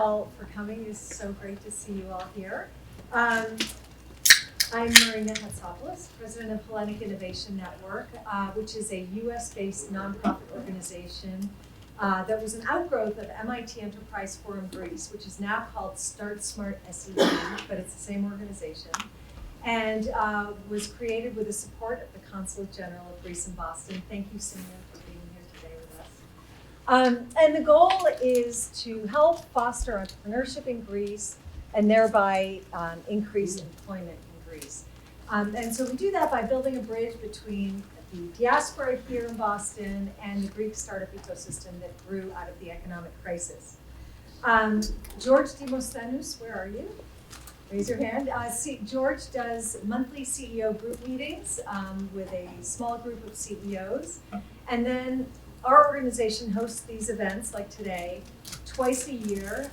all for coming. It's so great to see you all here. I'm Minda, President of Hellenic Innovation Network, which is a US-based nonprofit organization that was an outgrowth of MIT Enterprise Forum Greece, which is now called Start Smart SED, but it's the same organization, and was created with the support of the Consulate General of Greece in Boston. Thank you, Simon, for being here today with us. And the goal is to help foster entrepreneurship in Greece and thereby increase employment in Greece. And so we do that by building a bridge between the diaspora here in Boston and the Greek startup ecosystem that grew out of the economic crisis. George Demosthenis, where are you? Raise your hand. George does monthly CEO group meetings with a small group of CEOs. And then our organization hosts these events like today twice a year,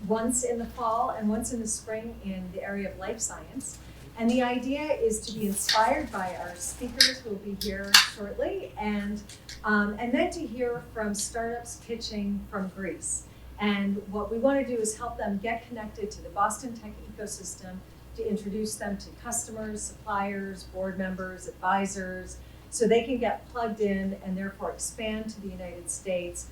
once in the fall and once in the spring in the area of life science. And the idea is to be inspired by our speakers who will be here shortly, and then to hear from startups pitching from Greece. And what we want to do is help them get connected to the Boston tech ecosystem, to introduce them to customers, suppliers, board members, advisors, so they can get plugged in and therefore expand to the United States.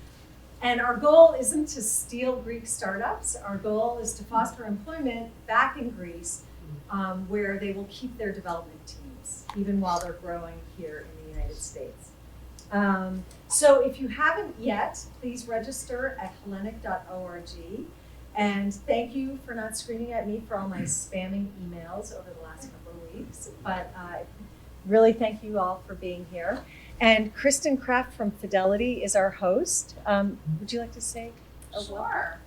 And our goal isn't to steal Greek startups. Our goal is to foster employment back in Greece, where they will keep their development teams, even while they're growing here in the United States. So if you haven't yet, please register at hellenic.org. And thank you for not screaming at me for all my spamming emails over the last couple of weeks. But really thank you all for being here. And Kristen Kraft from Fidelity is our host. Would you like to say a word? Sure.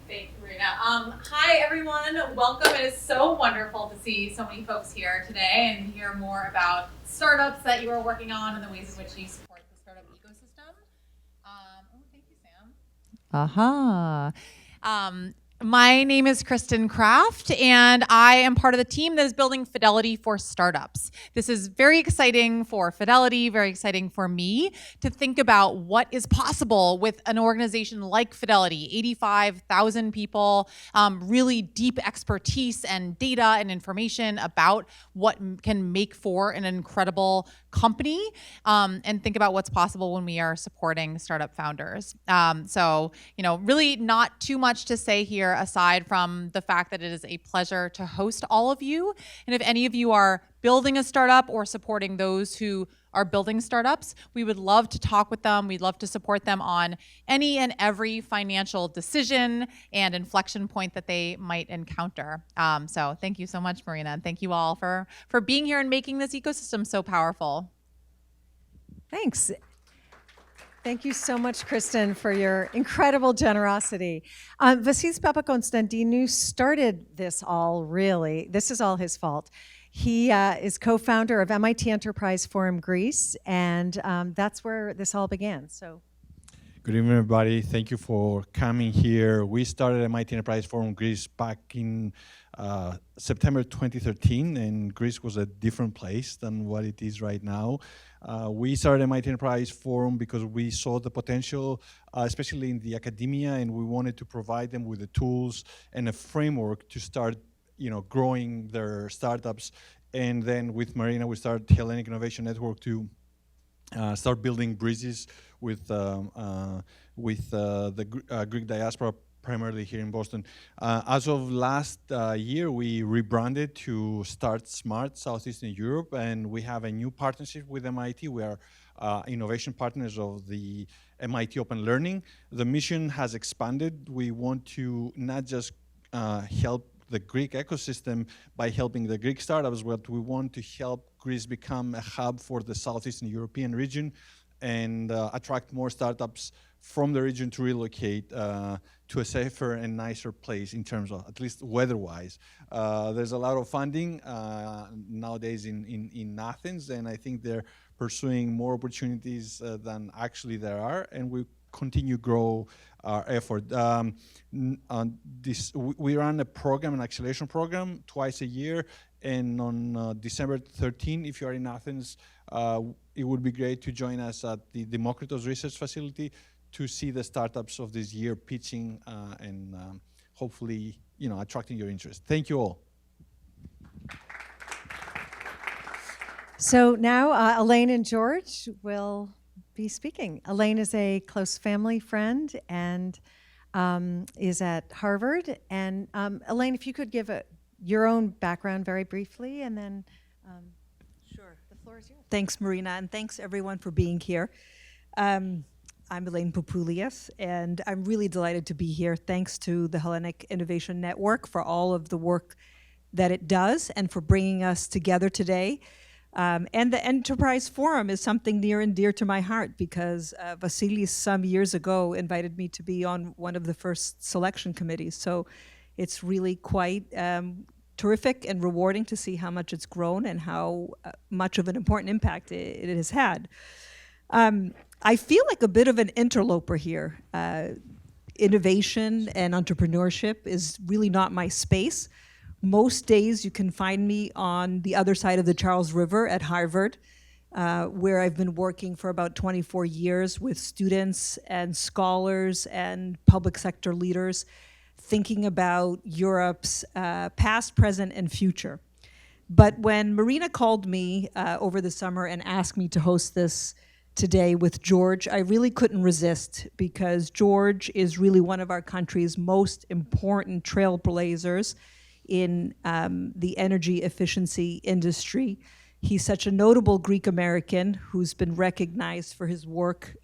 Thank you, Marina. Hi, everyone. Welcome. It is so wonderful to see so many folks here today and hear more about startups that you are working on and the ways in which you support the startup ecosystem. Thank you, Sam. Aha. My name is Kristen Kraft, and I am part of the team that is building Fidelity for startups. This is very exciting for Fidelity, very exciting for me to think about what is possible with an organization like Fidelity, 85,000 people, really deep expertise and data and information about what can make for an incredible company, and think about what's possible when we are supporting startup founders. So, really not too much to say here aside from the fact that it is a pleasure to host all of you. And if any of you are building a startup or supporting those who are building startups, we would love to talk with them. We'd love to support them on any and every financial decision and inflection point that they might encounter. So thank you so much, Marina, and thank you all for being here and making this ecosystem so powerful. Thanks. Thank you so much, Kristen, for your incredible generosity. Vasis Papakonstantinou started this all, really. This is all his fault. He is co-founder of MIT Enterprise Forum Greece, and that's where this all began. So, good evening, everybody. Thank you for coming here. We started MIT Enterprise Forum Greece back in September 2013, and Greece was a different place than what it is right now. We started MIT Enterprise Forum because we saw the potential, especially in the academia, and we wanted to provide them with the tools and a framework to start, growing their startups. And then with Marina, we started Hellenic Innovation Network to start building bridges with the Greek diaspora, primarily here in Boston. As of last year, we rebranded to Start Smart Southeastern Europe, and we have a new partnership with MIT. We are innovation partners of the MIT Open Learning. The mission has expanded. We want to not just help the Greek ecosystem by helping the Greek startups, but we want to help Greece become a hub for the Southeastern European region and attract more startups from the region to relocate to a safer and nicer place in terms of, at least weather-wise. There's a lot of funding nowadays in Athens, and I think they're pursuing more opportunities than actually there are, and we continue to grow our effort. We run a program, an acceleration program, twice a year, and on December 13, if you are in Athens, it would be great to join us at the Demokritos Research Facility to see the startups of this year pitching and hopefully, attracting your interest. Thank you all. So now Elaine and George will be speaking. Elaine is a close family friend and is at Harvard. And Elaine, if you could give your own background very briefly, and then Sure. the floor is yours. Thanks, Marina, and thanks everyone for being here. I'm Elaine Papoulias, and I'm really delighted to be here. Thanks to the Hellenic Innovation Network for all of the work that it does and for bringing us together today. And the Enterprise Forum is something near and dear to my heart because Vasilis some years ago invited me to be on one of the first selection committees. So it's really quite terrific and rewarding to see how much it's grown and how much of an important impact it has had. I feel like a bit of an interloper here. Innovation and entrepreneurship is really not my space. Most days you can find me on the other side of the Charles River at Harvard, where I've been working for about 24 years with students and scholars and public sector leaders, thinking about Europe's past, present, and future. But when Marina called me over the summer and asked me to host this today with George, I really couldn't resist because George is really one of our country's most important trailblazers in the energy efficiency industry. He's such a notable Greek American who's been recognized for his work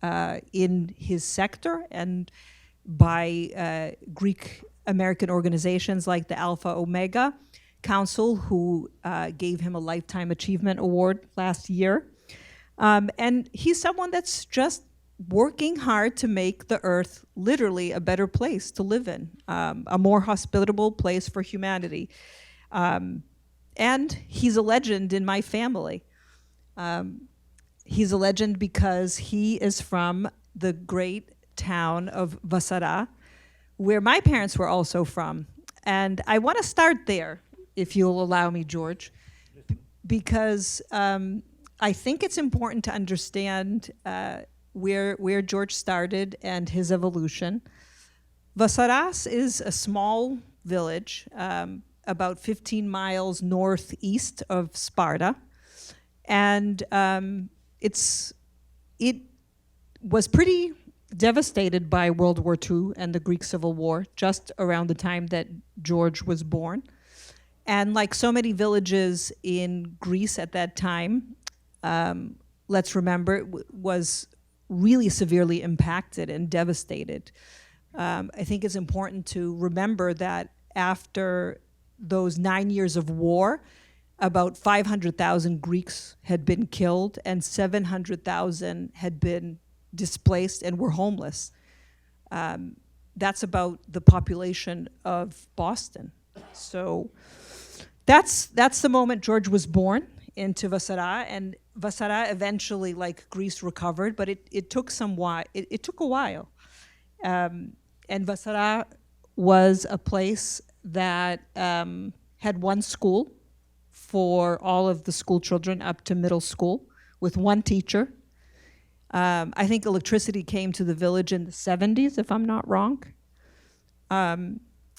in his sector and by Greek American organizations like the Alpha Omega Council, who gave him a Lifetime Achievement Award last year. And he's someone that's just working hard to make the Earth literally a better place to live in, a more hospitable place for humanity. And he's a legend in my family. He's a legend because he is from the great town of Vassara, where my parents were also from. And I want to start there, if you'll allow me, George, because I think it's important to understand where George started and his evolution. Vassaras is a small village about 15 miles northeast of Sparta. And it was pretty devastated by World War II and the Greek Civil War, just around the time that George was born. And like so many villages in Greece at that time, let's remember, it was really severely impacted and devastated. I think it's important to remember that after those 9 years of war, about 500,000 Greeks had been killed and 700,000 had been displaced and were homeless. That's about the population of Boston. So that's the moment George was born into Vassara, and Vassara eventually, like Greece, recovered, but it took it took a while. And Vassara was a place that had one school for all of the school children up to middle school with one teacher. I think electricity came to the village in the 70s, if I'm not wrong.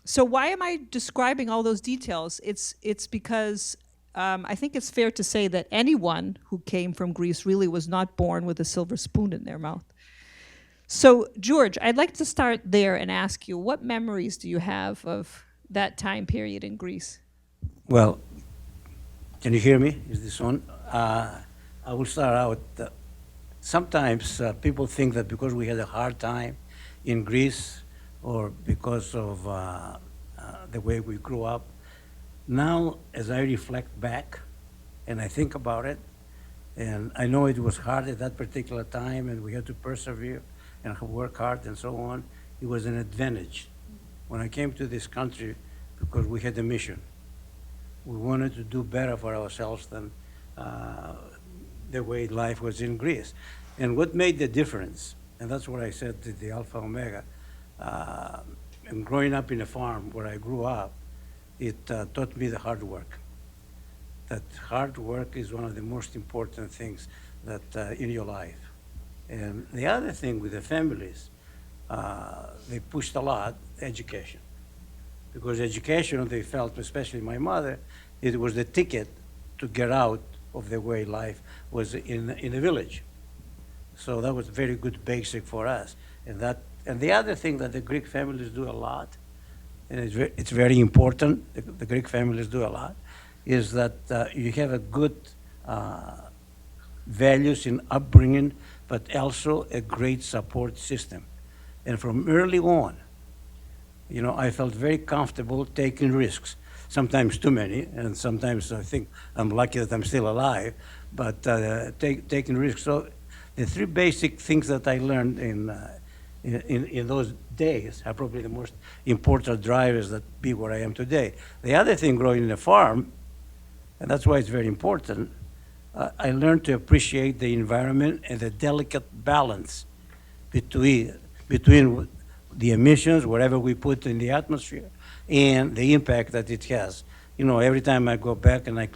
So why am I describing all those details? It's because I think it's fair to say that anyone who came from Greece really was not born with a silver spoon in their mouth. So, George, I'd like to start there and ask you, what memories do you have of that time period in Greece? Well, can you hear me? Is this on? I will start out. Sometimes people think that because we had a hard time in Greece or because of the way we grew up. Now, as I reflect back and I think about it, and I know it was hard at that particular time and we had to persevere and work hard and so on, it was an advantage. When I came to this country, because we had a mission. We wanted to do better for ourselves than the way life was in Greece. And what made the difference, and that's what I said to the Alpha Omega, and growing up in a farm where I grew up, it taught me the hard work. That hard work is one of the most important things that in your life. And the other thing with the families, they pushed a lot education. Because education, they felt, especially my mother, it was the ticket to get out of the way life was in the village. So that was very good basic for us. And the other thing that the Greek families do a lot, and it's very important, the Greek families do a lot, is that you have a good values in upbringing, but also a great support system. And from early on, you know, I felt very comfortable taking risks, sometimes too many, and sometimes I think I'm lucky that I'm still alive, but taking risks. So the three basic things that I learned in those days are probably the most important drivers that be where I am today. The other thing, growing in a farm, and that's why it's very important, I learned to appreciate the environment and the delicate balance between the emissions, whatever we put in the atmosphere, and the impact that it has. You know, every time I go back and I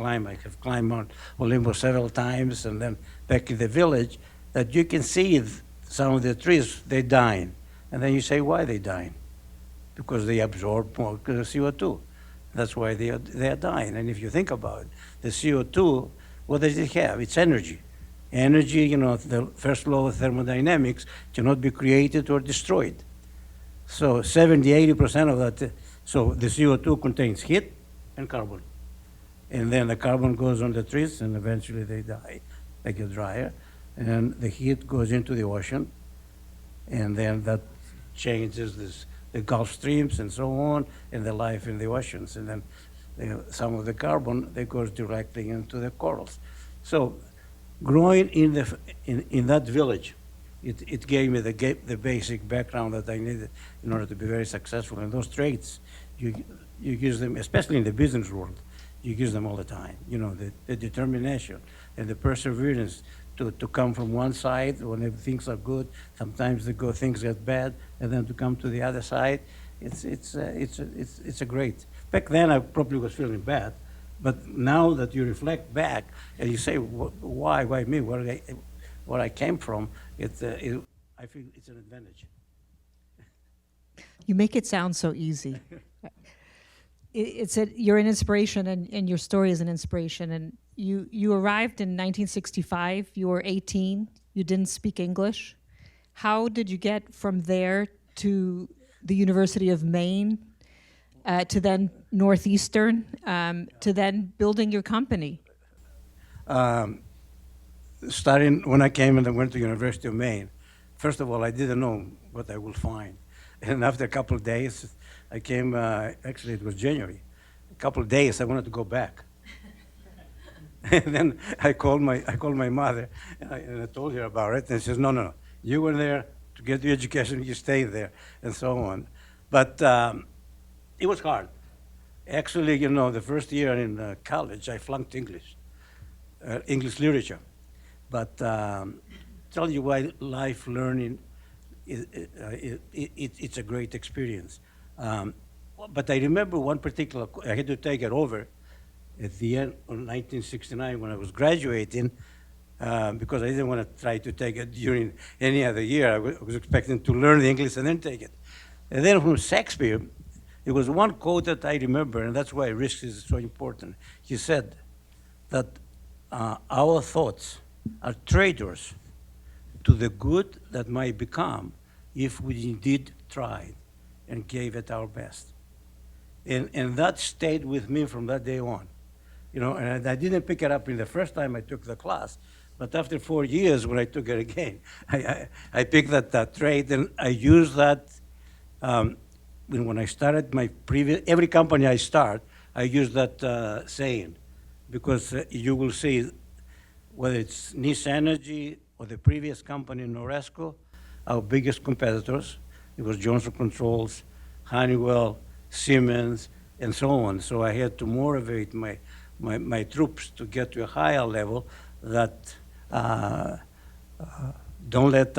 have climbed Mount Olympus several times, and then back in the village, that you can see some of the trees, they dying. And then you say, why they dying? Because they absorb more CO2. That's why they are dying. And if you think about it, the CO2, what does it have? It's energy. Energy, you know, the first law of thermodynamics, cannot be created or destroyed. So 70–80% of that, so the CO2 contains heat and carbon. And then the carbon goes on the trees, and eventually they die, they get drier. And the heat goes into the ocean, and then that changes the Gulf streams and so on, and the life in the oceans. And then some of the carbon that goes directly into the corals. So growing in that village, it gave me the basic background that I needed in order to be very successful. And those traits, you use them, especially in the business world, you use them all the time. You know, the determination and the perseverance to come from one side when things are good, sometimes things get bad, and then to come to the other side, it's a great. Back then I probably was feeling bad, but now that you reflect back and you say, why me, where I came from, I feel it's an advantage. You make it sound so easy. You're an inspiration, and your story is an inspiration. And you arrived in 1965. You were 18. You didn't speak English. How did you get from there to the University of Maine, to then Northeastern, to then building your company? Starting when I came and I went to University of Maine, first of all, I didn't know what I would find. And after a couple of days, I came, actually it was January. A couple of days, I wanted to go back. And then I called my mother, and I told her about it, and she says, no, you were there to get the education, you stay there, and so on. But it was hard. Actually, you know, the first year in college, I flunked English literature. But tell you why life learning, it's a great experience. But I remember one particular, I had to take it over at the end of 1969 when I was graduating, because I didn't want to try to take it during any other year. I was expecting to learn the English and then take it. And then from Shakespeare, there was one quote that I remember, and that's why risk is so important. He said that our thoughts are traitors to the good that might become if we indeed tried and gave it our best. And that stayed with me from that day on. You know, and I didn't pick it up in the first time I took the class, but after 4 years when I took it again, I picked that trait, and I used that when I started every company I start, I use that saying, because you will see whether it's NIS Energy or the previous company in Ameresco, our biggest competitors, it was Johnson Controls, Honeywell, Siemens, and so on. So I had to motivate my troops to get to a higher level that don't let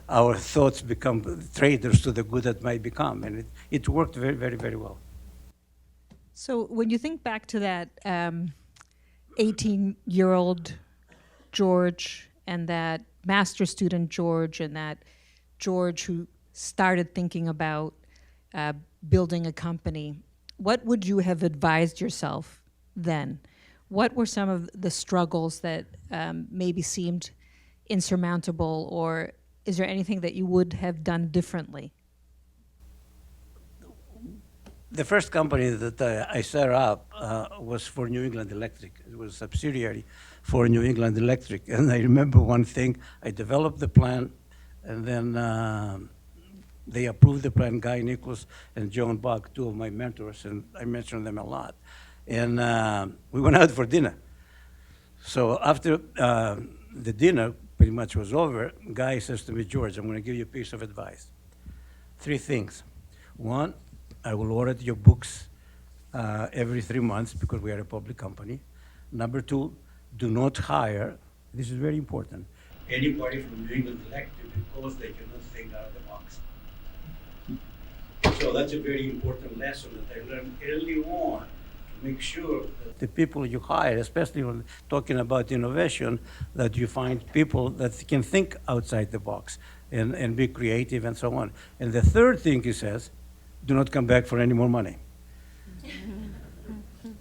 our thoughts become traitors to the good that might become. And it worked very, very, very well. So when you think back to that 18-year-old George and that master student George and that George who started thinking about building a company, what would you have advised yourself then? What were some of the struggles that maybe seemed insurmountable, or is there anything that you would have done differently? The first company that I set up was for New England Electric. It was a subsidiary for New England Electric. And I remember one thing, I developed the plan, and then they approved the plan, Guy Nichols and John Buck, two of my mentors, and I mention them a lot. And we went out for dinner. So after the dinner pretty much was over, Guy says to me, George, I'm going to give you a piece of advice. 3 things. One, I will audit your books every 3 months because we are a public company. Number 2, do not hire, this is very important, anybody from New England Electric because they cannot think out of the box. So that's a very important lesson that I learned early on, to make sure that the people you hire, especially when talking about innovation, that you find people that can think outside the box and be creative and so on. And the third thing he says, do not come back for any more money.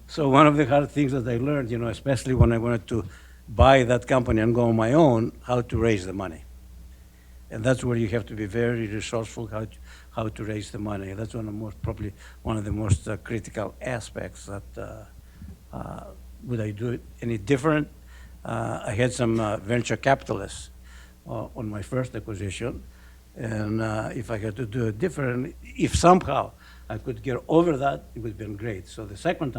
So one of the hard things that I learned, especially when I wanted to buy that company and go on my own, how to raise the money. And that's where you have to be very resourceful, how to raise the money. That's probably one of the most critical aspects that, would I do it any different? I had some venture capitalists on my first acquisition. And if I had to do it different, if somehow I could get over that, it would have been great. So the second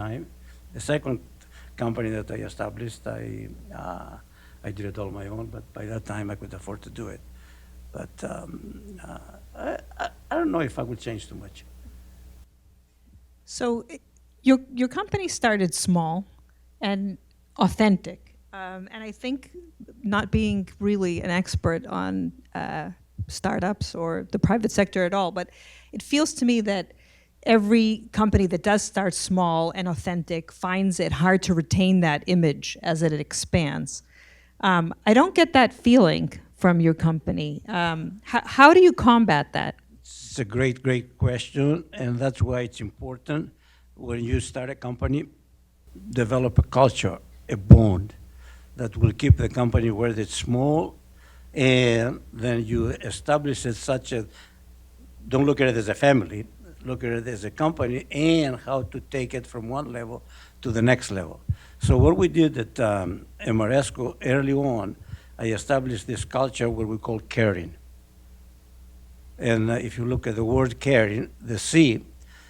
company that I established, I did it all on my own, but by that time I could afford to do it. But I don't know if I would change too much. So your company started small and authentic. And I think, not being really an expert on startups or the private sector at all, but it feels to me that every company that does start small and authentic finds it hard to retain that image as it expands. I don't get that feeling from your company. How do you combat that? It's a great, great question, and that's why it's important when you start a company, develop a culture, a bond that will keep the company where it's small, and then you establish it such a, don't look at it as a family, look at it as a company, and how to take it from one level to the next level. So what we did at Ameresco early on, I established this culture what we call caring. And if you look at the word caring, the C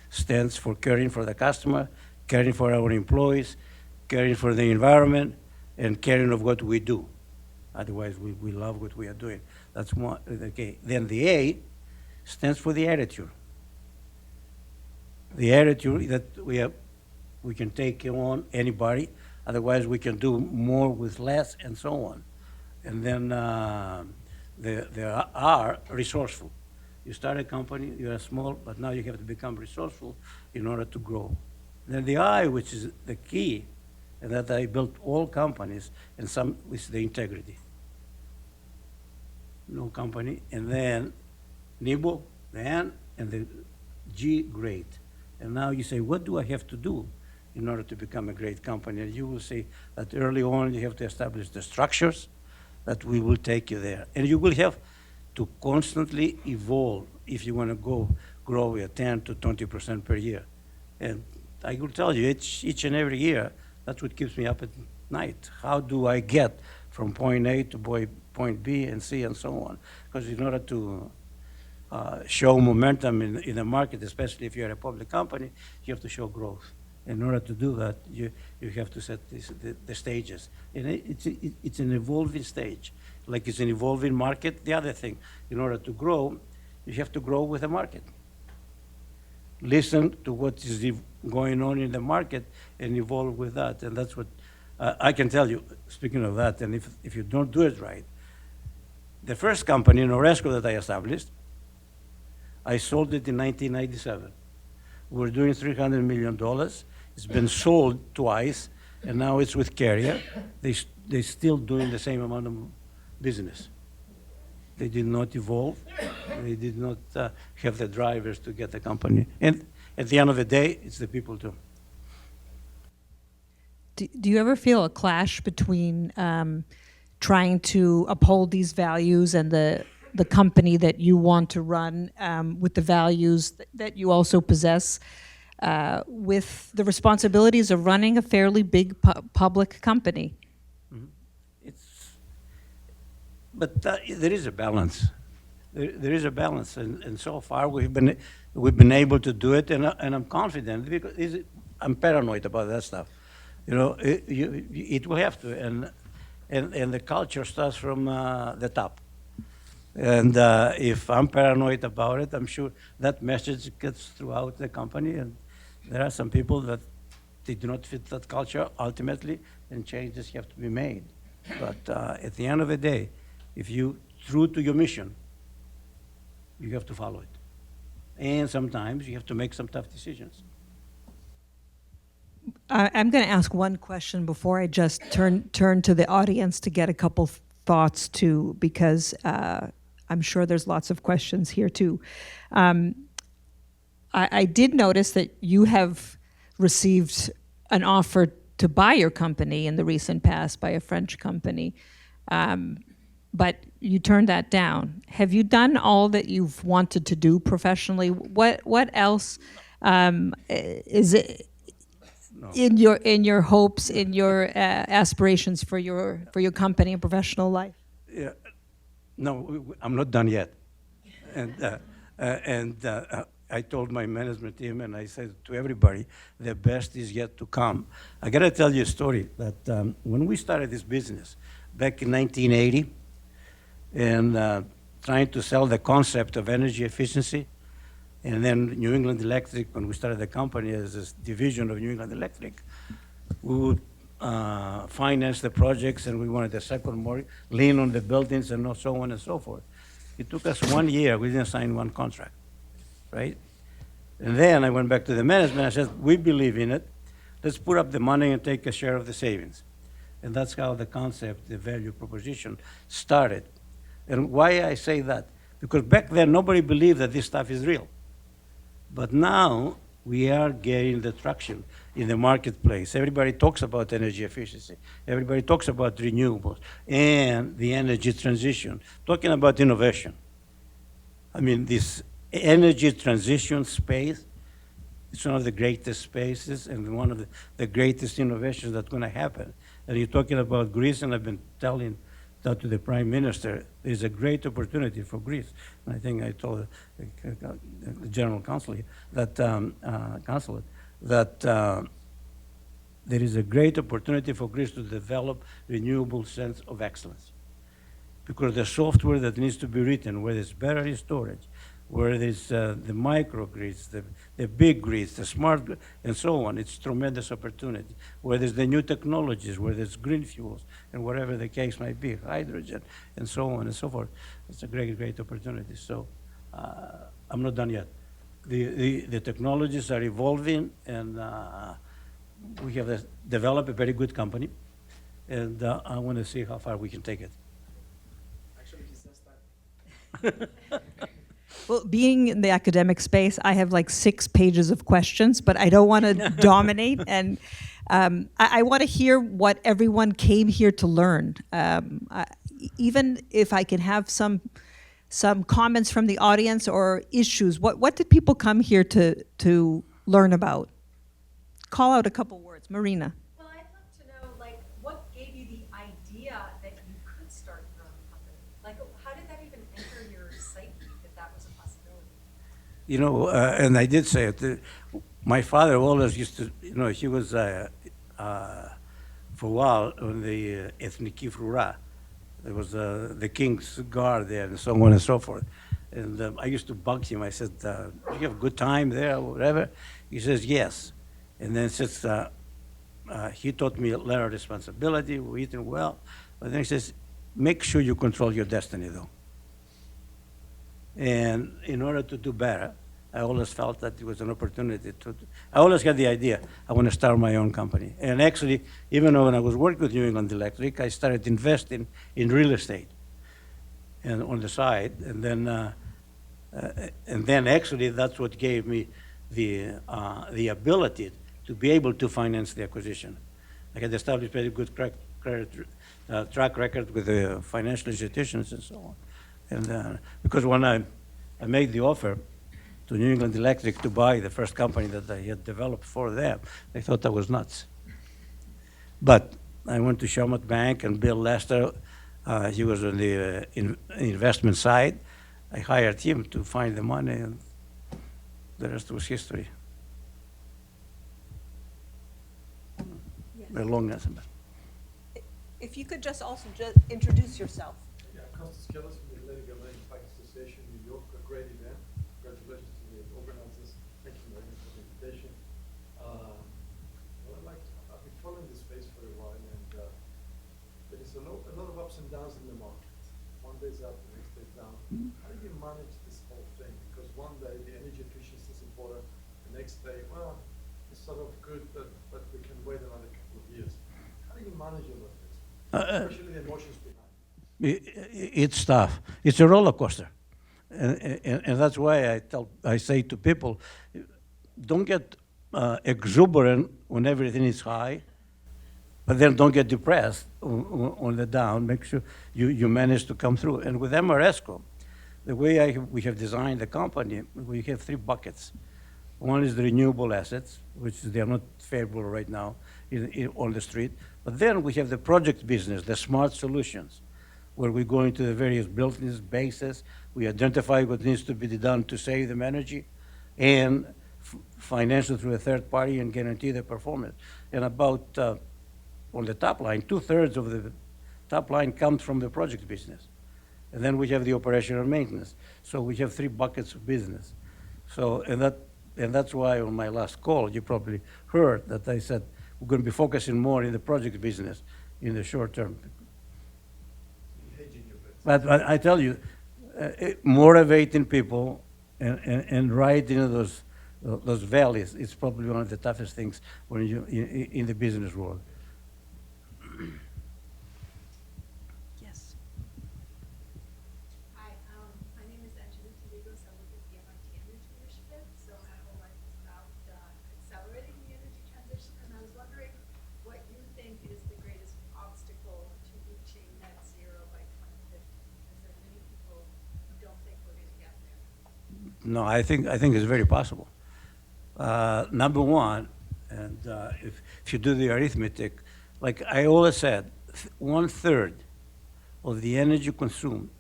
stands for caring for the customer, caring for our employees, caring for the environment, and caring of what we do. Otherwise, we love what we are doing. That's one, okay. Then the A stands for the attitude. The attitude that we can take on anybody, otherwise we can do more with less and so on. And then there are resourceful. You start a company, you are small, but now you have to become resourceful in order to grow. Then the I, which is the key, and that I built all companies, and some with the integrity. No company, and then nimble, the N, and the G, great. And now you say, what do I have to do in order to become a great company? And you will see that early on you have to establish the structures that we will take you there. And you will have to constantly evolve if you want to grow at 10 to 20% per year. And I will tell you, each and every year, that's what keeps me up at night. How do I get from point A to point B and C and so on? Because in order to show momentum in the market, especially if you're a public company, you have to show growth. In order to do that, you have to set the stages. And it's an evolving stage. Like it's an evolving market. The other thing, in order to grow, you have to grow with the market. Listen to what is going on in the market and evolve with that. And that's what I can tell you, speaking of that, and if you don't do it right, the first company, Ameresco, that I established, I sold it in 1997. We're doing $300 million. It's been sold twice, and now it's with Carrier. They're still doing the same amount of business. They did not evolve. They did not have the drivers to get the company. And at the end of the day, it's the people too. Do you ever feel a clash between trying to uphold these values and the company that you want to run with the values that you also possess with the responsibilities of running a fairly big public company? But there is a balance. There is a balance, and so far we've been able to do it, and I'm confident because I'm paranoid about that stuff. You know, it will have to, and the culture starts from the top. And if I'm paranoid about it, I'm sure that message gets throughout the company, and there are some people that they do not fit that culture ultimately, and changes have to be made. But at the end of the day, if you're true to your mission, you have to follow it. And sometimes you have to make some tough decisions. I'm going to ask one question before I just turn to the audience to get a couple thoughts too, because I'm sure there's lots of questions here too. I did notice that you have received an offer to buy your company in the recent past by a French company, but you turned that down. Have you done all that you've wanted to do professionally? What else is it? No. In your hopes, in your aspirations for your company and professional life? Yeah, no, I'm not done yet, and I told my management team, and I said to everybody, the best is yet to come. I got to tell you a story that when we started this business back in 1980, and trying to sell the concept of energy efficiency. And then New England Electric, when we started the company as a division of New England Electric, we would finance the projects, and we wanted a second mortgage, lien on the buildings, and so on and so forth. It took us 1 year. We didn't sign one contract, right? And then I went back to the management. I said, we believe in it. Let's put up the money and take a share of the savings. And that's how the concept, the value proposition started. And why I say that? Because back then, nobody believed that this stuff is real. But now, we are getting the traction in the marketplace. Everybody talks about energy efficiency. Everybody talks about renewables and the energy transition, talking about innovation. I mean, this energy transition space, it's one of the greatest spaces and one of the greatest innovations that's going to happen. And you're talking about Greece, and I've been telling that to the Prime Minister, there's a great opportunity for Greece. And I think I told the General Counsel that, there is a great opportunity for Greece to develop renewable sense of excellence. Because the software that needs to be written, whether it's battery storage, where there's the microgrids, the big grids, the smart grids, and so on. It's tremendous opportunity. Where there's the new technologies, where there's green fuels, and whatever the case might be, hydrogen, and so on and so forth. It's a great, great opportunity. So I'm not done yet. The technologies are evolving, and we have developed a very good company, and I want to see how far we can take it. Actually, he says that. Well, being in the academic space, I have like 6 pages of questions, but I don't want to dominate. And I want to hear what everyone came here to learn. Even if I can have some comments from the audience or issues, what did people come here to learn about? Call out a couple words. Marina. Well, I'd love to know, like, what gave you the idea that you could start your own company? Like, how did that even enter your psyche, that that was a possibility? You know, and I did say it. My father always used to, you know, he was, for a while, on the Ethnic Rura. There was the King's Guard there, and so on and so forth. And I used to bug him. I said, do you have a good time there, or whatever? He says, yes. And then since he taught me a lot of responsibility, we're eating well. But then he says, make sure you control your destiny, though. And in order to do better, I always felt that it was an opportunity to, I always had the idea, I want to start my own company. And actually, even when I was working with New England Electric, I started investing in real estate. and on the side, and then actually that's what gave me the ability to be able to finance the acquisition. I had established very good track record with the financial institutions and so on. And because when I made the offer to New England Electric to buy the first company that I had developed for them, they thought I was nuts. But I went to Shawmut Bank and Bill Lester, he was on the investment side. I hired him to find the money, and the rest was history. Yes. A long answer. If you could just also introduce yourself. Yeah, Sakellaris from the Elaine Association in New York, a great event. Congratulations to the organizers. Thank you very much for the invitation. Well, I've been following this space for a while, and there is a lot of ups and downs in the market. One day's up, the next day's down. How do you manage this whole thing? Because one day the energy efficiency is important, the next day, well, it's sort of good, but we can wait another couple of years. How do you manage all of this? Especially the emotions behind it. It's tough. It's a roller coaster. And that's why I say to people, don't get exuberant when everything is high, but then don't get depressed on the down. Make sure you manage to come through. And with Ameresco, the way we have designed the company, we have 3 buckets. One is the renewable assets, which they are not favorable right now on the street. But then we have the project business, the smart solutions, where we go into the various buildings, bases, we identify what needs to be done to save them energy, and financial through a third party and guarantee the performance. And about, on the top line, 2/3 of the top line comes from the project business. And then we have the operational maintenance. So we have 3 buckets of business. So, and that's why on my last call, you probably heard that I said, we're going to be focusing more in the project business in the short term. Hedging your bets. But I tell you, motivating people and right into those valleys is probably one of the toughest things when you in the business world. Yes. Hi, my name is Angelique Gallegos. I work at the MIT Energy Initiative. So my whole life is about accelerating the energy transition. And I was wondering what you think is the greatest obstacle to reaching net zero by 2050. Because there are many people who don't think we're going to get there. No, I think it's very possible. Number one, and if you do the arithmetic, like I always said, 1/3 of the energy consumed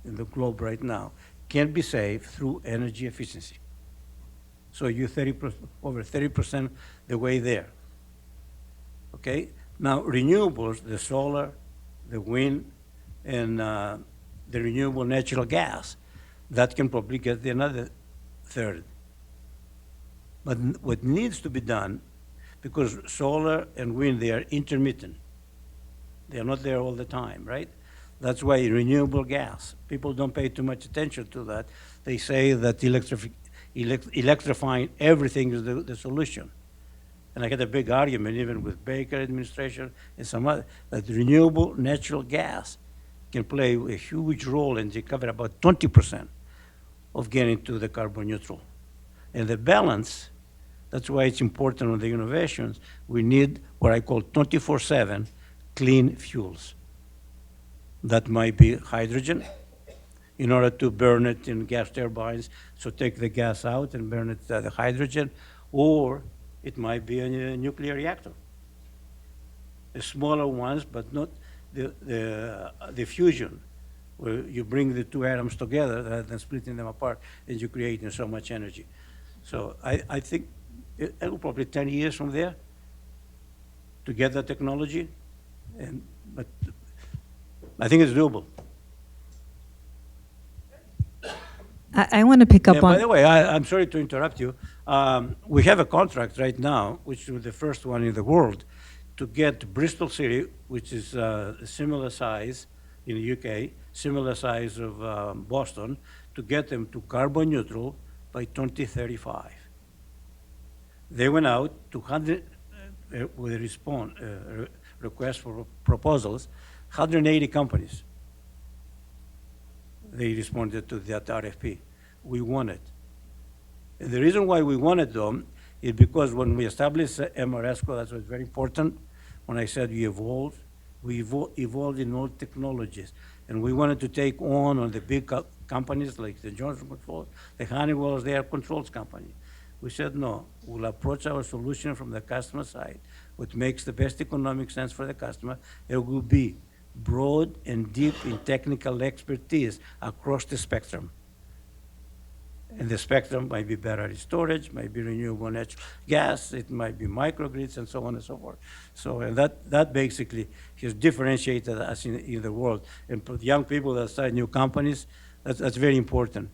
in the globe right now can be saved through energy efficiency. So you're over 30% the way there. Okay? Now, renewables, the solar, the wind, and the renewable natural gas, that can probably get the another 1/3. But what needs to be done, because solar and wind, they are intermittent. They are not there all the time, right? That's why renewable gas, people don't pay too much attention to that. They say that electrifying everything is the solution. And I had a big argument even with Baker administration and some other, that renewable natural gas can play a huge role and they cover about 20% of getting to the carbon neutral. And the balance, that's why it's important on the innovations, we need what I call 24/7 clean fuels. That might be hydrogen in order to burn it in gas turbines, so take the gas out and burn it the hydrogen, or it might be a nuclear reactor. The smaller ones, but not the fusion, where you bring the 2 atoms together rather than splitting them apart, and you're creating so much energy. So I think it'll probably 10 years from there to get that technology, but I think it's doable. I want to pick up And on. by the way, I'm sorry to interrupt you. We have a contract right now, which is the first one in the world, to get Bristol City, which is a similar size in the UK, similar size of Boston, to get them to carbon neutral by 2035. They went out to 100 with a request for proposals, 180 companies. they responded to that RFP. We won it. And the reason why we won it, though, is because when we established Ameresco, that was very important. When I said we evolved in all technologies. And we wanted to take on the big companies like the Johnson Controls, the Honeywells, they are controls company. We said, no, we'll approach our solution from the customer side, what makes the best economic sense for the customer. It will be broad and deep in technical expertise across the spectrum. And the spectrum might be battery storage, might be renewable natural gas, it might be microgrids, and so on and so forth. So and that basically has differentiated us in the world. And for the young people that start new companies, that's very important.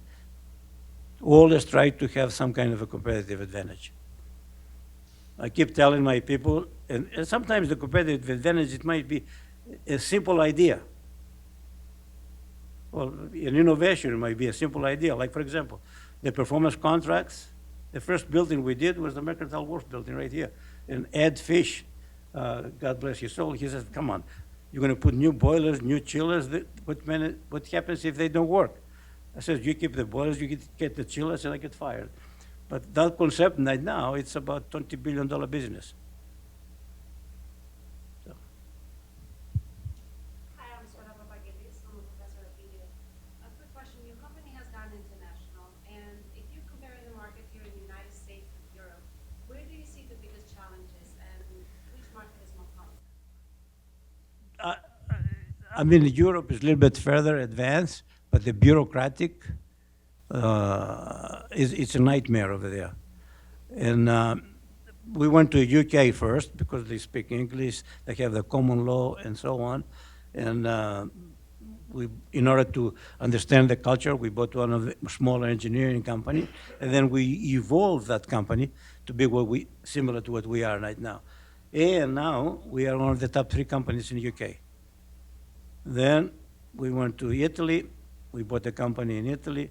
Always try to have some kind of a competitive advantage. I keep telling my people, and sometimes the competitive advantage, it might be a simple idea. Well, in innovation, it might be a simple idea. Like, for example, the performance contracts, the first building we did was the Mercantile Wharf building right here. And Ed Fish, God bless his soul, he says, come on, you're going to put new boilers, new chillers, what happens if they don't work? I said, you keep the boilers, you get the chillers, and I get fired. But that concept right now, it's about $20 billion business. So. Hi, I'm Soraya Papoulias. I'm a professor at Minda. A quick question. Your company has gone international, and if you compare the market here in the United States with Europe, where do you see the biggest challenges, and which market is more promising? I mean, Europe is a little bit further advanced, but the bureaucratic, it's a nightmare over there. And we went to UK first because they speak English, they have the common law and so on. And in order to understand the culture, we bought one of the smaller engineering company, and then we evolved that company to be similar to what we are right now. And now we are one of the top 3 companies in the UK. Then we went to Italy, we bought a company in Italy.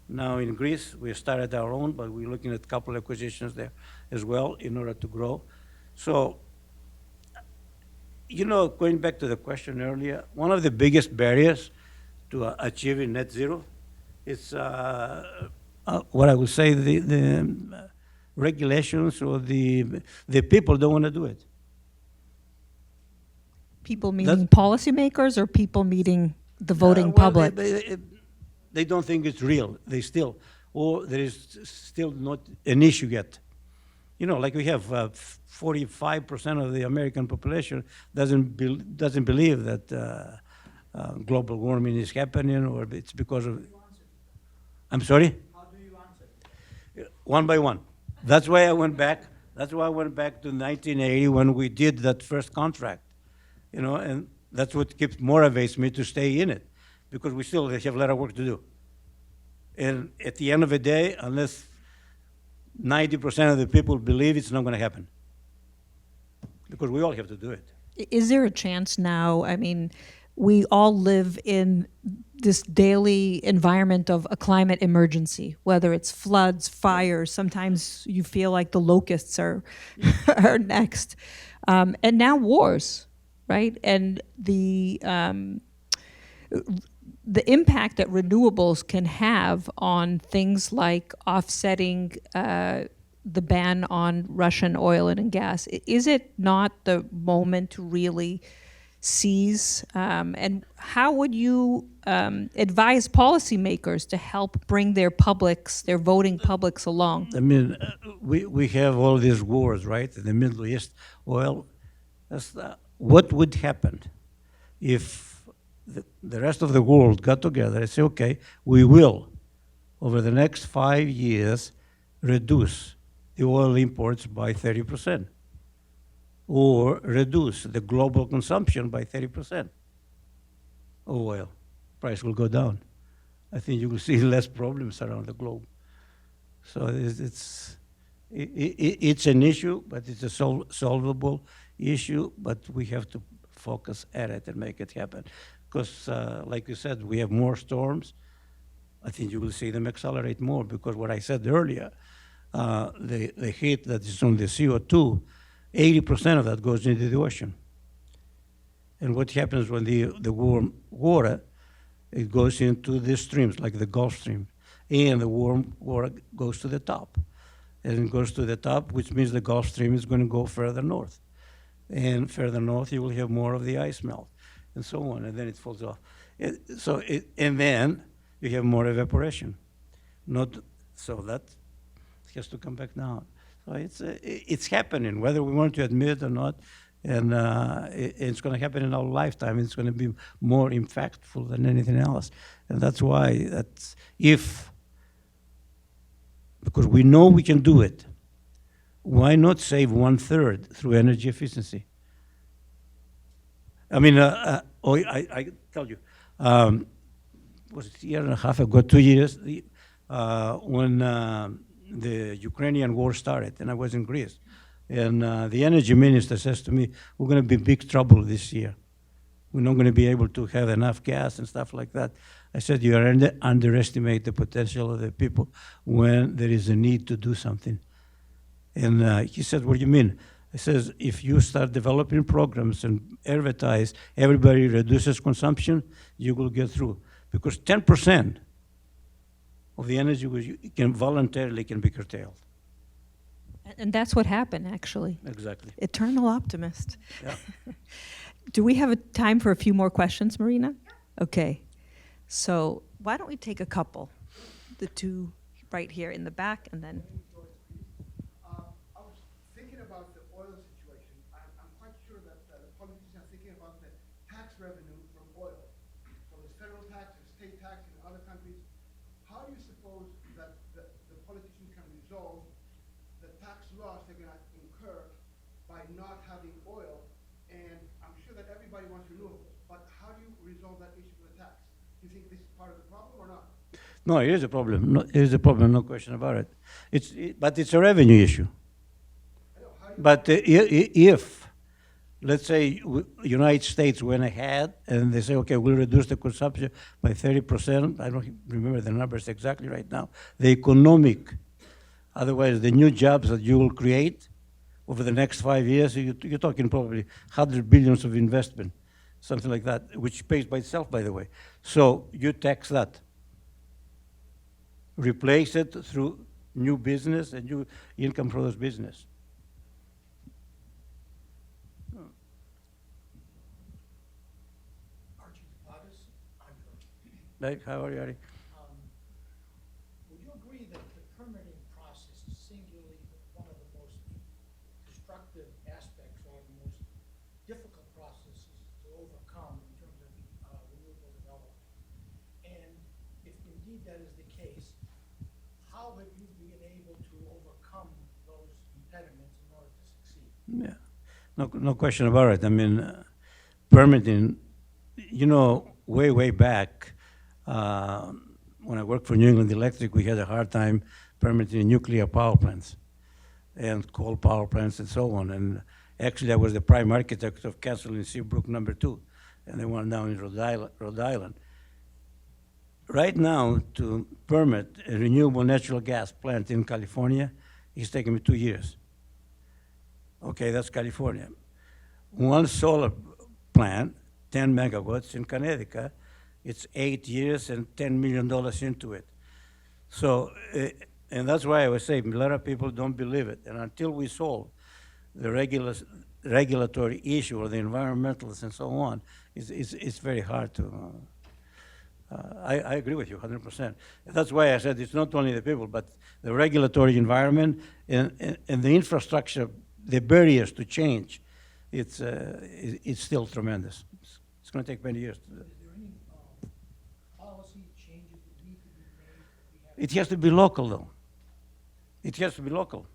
Now in Greece, we started our own, but we're looking at a couple of acquisitions there as well in order to grow. So, you know, going back to the question earlier, one of the biggest barriers to achieving net zero is what I would say the regulations or the people don't want to do it. People meaning policymakers or people meeting the voting public? They don't think it's real. Or there is still not an issue yet. You know, like we have 45% of the American population doesn't believe that global warming is happening, or it's because of. I'm sorry? How do you answer? One by one. That's why I went back. That's why I went back to 1980 when we did that first contract. You know, and that's what motivates me to stay in it, because we still have a lot of work to do. And at the end of the day, unless 90% of the people believe, it's not going to happen, because we all have to do it. Is there a chance now? I mean, we all live in this daily environment of a climate emergency, whether it's floods, fires. Sometimes you feel like the locusts are, are next. And now wars, right? And the impact that renewables can have on things like offsetting the ban on Russian oil and gas. Is it not the moment to really seize? And how would you advise policymakers to help bring their publics, their voting publics along? I mean, we have all these wars, right, in the Middle East. Well, what would happen if the rest of the world got together and say, okay, we will, over the next 5 years, reduce the oil imports by 30%, or reduce the global consumption by 30% of oil. Price will go down. I think you will see less problems around the globe. So it's an issue, but it's a solvable issue, but we have to focus at it and make it happen. Because, like you said, we have more storms. I think you will see them accelerate more, because what I said earlier, the heat that is on the CO2, 80% of that goes into the ocean. And what happens when the warm water It goes into the streams, like the Gulf Stream, and the warm water goes to the top. And it goes to the top, which means the Gulf Stream is going to go further north. And further north, you will have more of the ice melt, and so on, and then it falls off. And then you have more evaporation. So that has to come back down. So it's happening, whether we want to admit it or not, and it's going to happen in our lifetime. It's going to be more impactful than anything else, and that's why because we know we can do it. Why not save 1/3 through energy efficiency? I mean, I tell you, was it a year and a half ago, 2 years, when the Ukrainian war started, and I was in Greece, and the energy minister says to me, we're going to be in big trouble this year. We're not going to be able to have enough gas and stuff like that. I said, you underestimate the potential of the people when there is a need to do something. And he said, what do you mean? I says, if you start developing programs and advertise, everybody reduces consumption, you will get through. Because 10% of the energy can voluntarily be curtailed. And that's what happened, actually. Exactly. Eternal optimist. Yeah. Do we have a time for a few more questions, Marina? Okay. So why don't we take a couple? The two right here in the back, and then... I was thinking about the oil situation. I'm quite sure that the politicians are thinking about the tax revenue from oil. So there's federal tax and state tax in other countries. How do you suppose that the politicians can resolve the tax loss they're going to incur by not having oil? And I'm sure that everybody wants renewables, but how do you resolve that issue with the tax? Do you think this is part of the problem or not? No, it is a problem. No, it is a problem, no question about it. But it's a revenue issue. But if, let's say, United States went ahead and they say, okay, we'll reduce the consumption by 30%. I don't remember the numbers exactly right now. The economic, otherwise the new jobs that you will create over the next 5 years, you're talking probably 100 billions of investment, something like that, which pays by itself, by the way. So you tax that. Replace it through new business and new income from those business. Like, how are you, Ari? Would you agree that the permitting process is singularly one of the most destructive aspects or the most difficult processes to overcome in terms of renewable development? And if indeed that is the case, how have you been able to overcome those impediments in order to succeed? Yeah, no question about it. I mean, permitting, way back, when I worked for New England Electric, we had a hard time permitting nuclear power plants and coal power plants and so on. And actually, I was the prime architect of Castle in Seabrook number 2, and they went down in Rhode Island. Right now, to permit a renewable natural gas plant in California, it's taking me 2 years. Okay, that's California. One solar plant, 10 megawatts in Connecticut, it's 8 years and $10 million into it. So, and that's why I was saying, a lot of people don't believe it. And until we solve the regulatory issue or the environmentalists and so on, it's very hard to, I agree with you 100%. That's why I said it's not only the people, but the regulatory environment and the infrastructure, the barriers to change, it's still tremendous. It's going to take many years to do that. Policy changes that need to be made? It has to be local, though. It has to be local.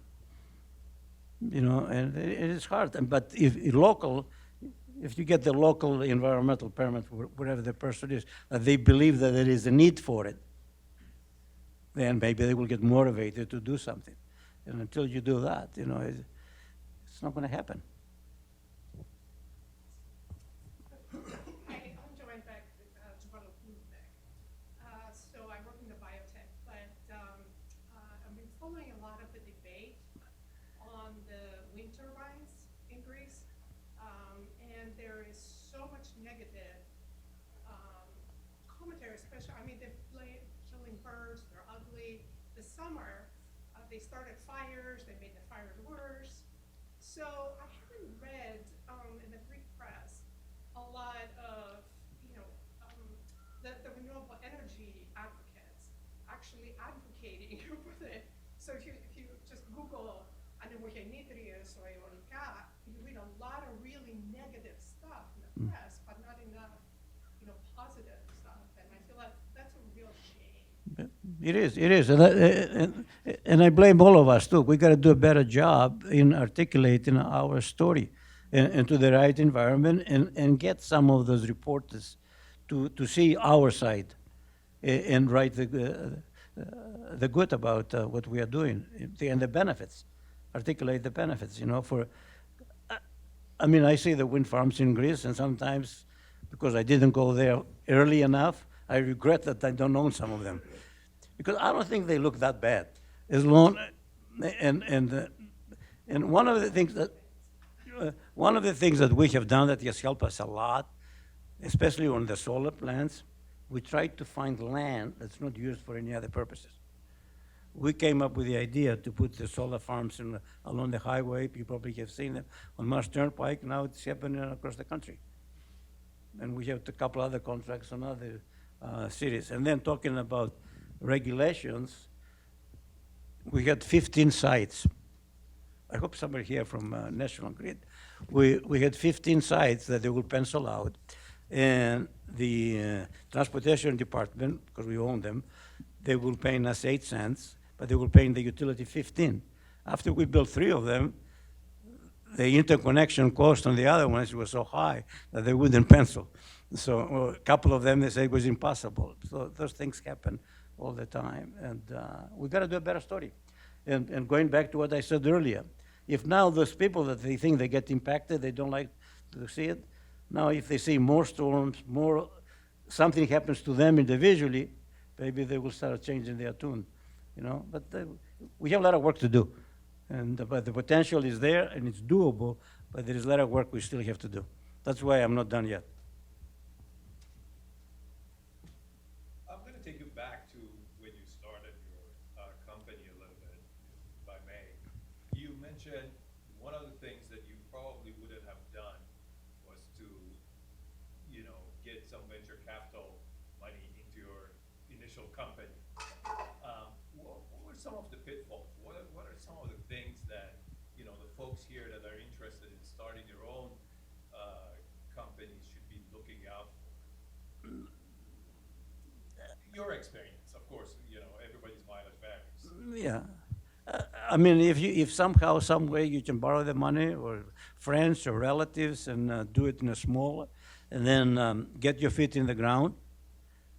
And it is hard. But if you get the local environmental permit, wherever the person is, they believe that there is a need for it, then maybe they will get motivated to do something. And until you do that, it's not going to happen. So I work in the biotech, but I've been following a lot of the debate on the wind turbines in Greece, and there is so much negative commentary, especially, I mean, they're killing birds, they're ugly. The summer, they started fires, they made the fires worse. So I haven't read in the Greek press a lot of, the renewable energy advocates actually advocating for it. So if you just Google anεμογεννήτριες or eolica, you read a lot of really negative stuff in the press, but not enough, positive stuff. And I feel like that's a real shame. It is, and I blame all of us too. We got to do a better job in articulating our story into the right environment and get some of those reporters to see our side and write the good about what we are doing and the benefits, articulate the benefits. I see the wind farms in Greece, and sometimes because I didn't go there early enough, I regret that I don't own some of them, because I don't think they look that bad. As long and one of the things that we have done that has helped us a lot, especially on the solar plants, we tried to find land that's not used for any other purposes. We came up with the idea to put the solar farms along the highway. You probably have seen them on Mars Turnpike. Now it's happening across the country. And we have a couple other contracts on other cities. And then talking about regulations, we had 15 sites. I hope somebody here from National Grid. We had 15 sites that they will pencil out. And the transportation department, because we own them, they will pay us 8 cents, but they will pay in the utility 15. After we built 3 of them, the interconnection cost on the other ones was so high that they wouldn't pencil. So a couple of them, they said it was impossible. So those things happen all the time. And we got to do a better story. And going back to what I said earlier, if now those people that they think they get impacted, they don't like to see it, now if they see more storms, something happens to them individually, maybe they will start changing their tune, But we have a lot of work to do. But the potential is there, and it's doable, but there is a lot of work we still have to do. That's why I'm not done yet. I'm going to take you back to when you started your company a little bit, if I may. You mentioned one of the things that you probably wouldn't have done was to, get some venture capital money into your initial company. What were some of the pitfalls? What are some of the things that, the folks here that are interested in starting their own companies should be looking out for? Your experience, of course, everybody's mileage varies. Yeah. If somehow, some way you can borrow the money, or friends or relatives, and do it in a small, and then get your feet in the ground,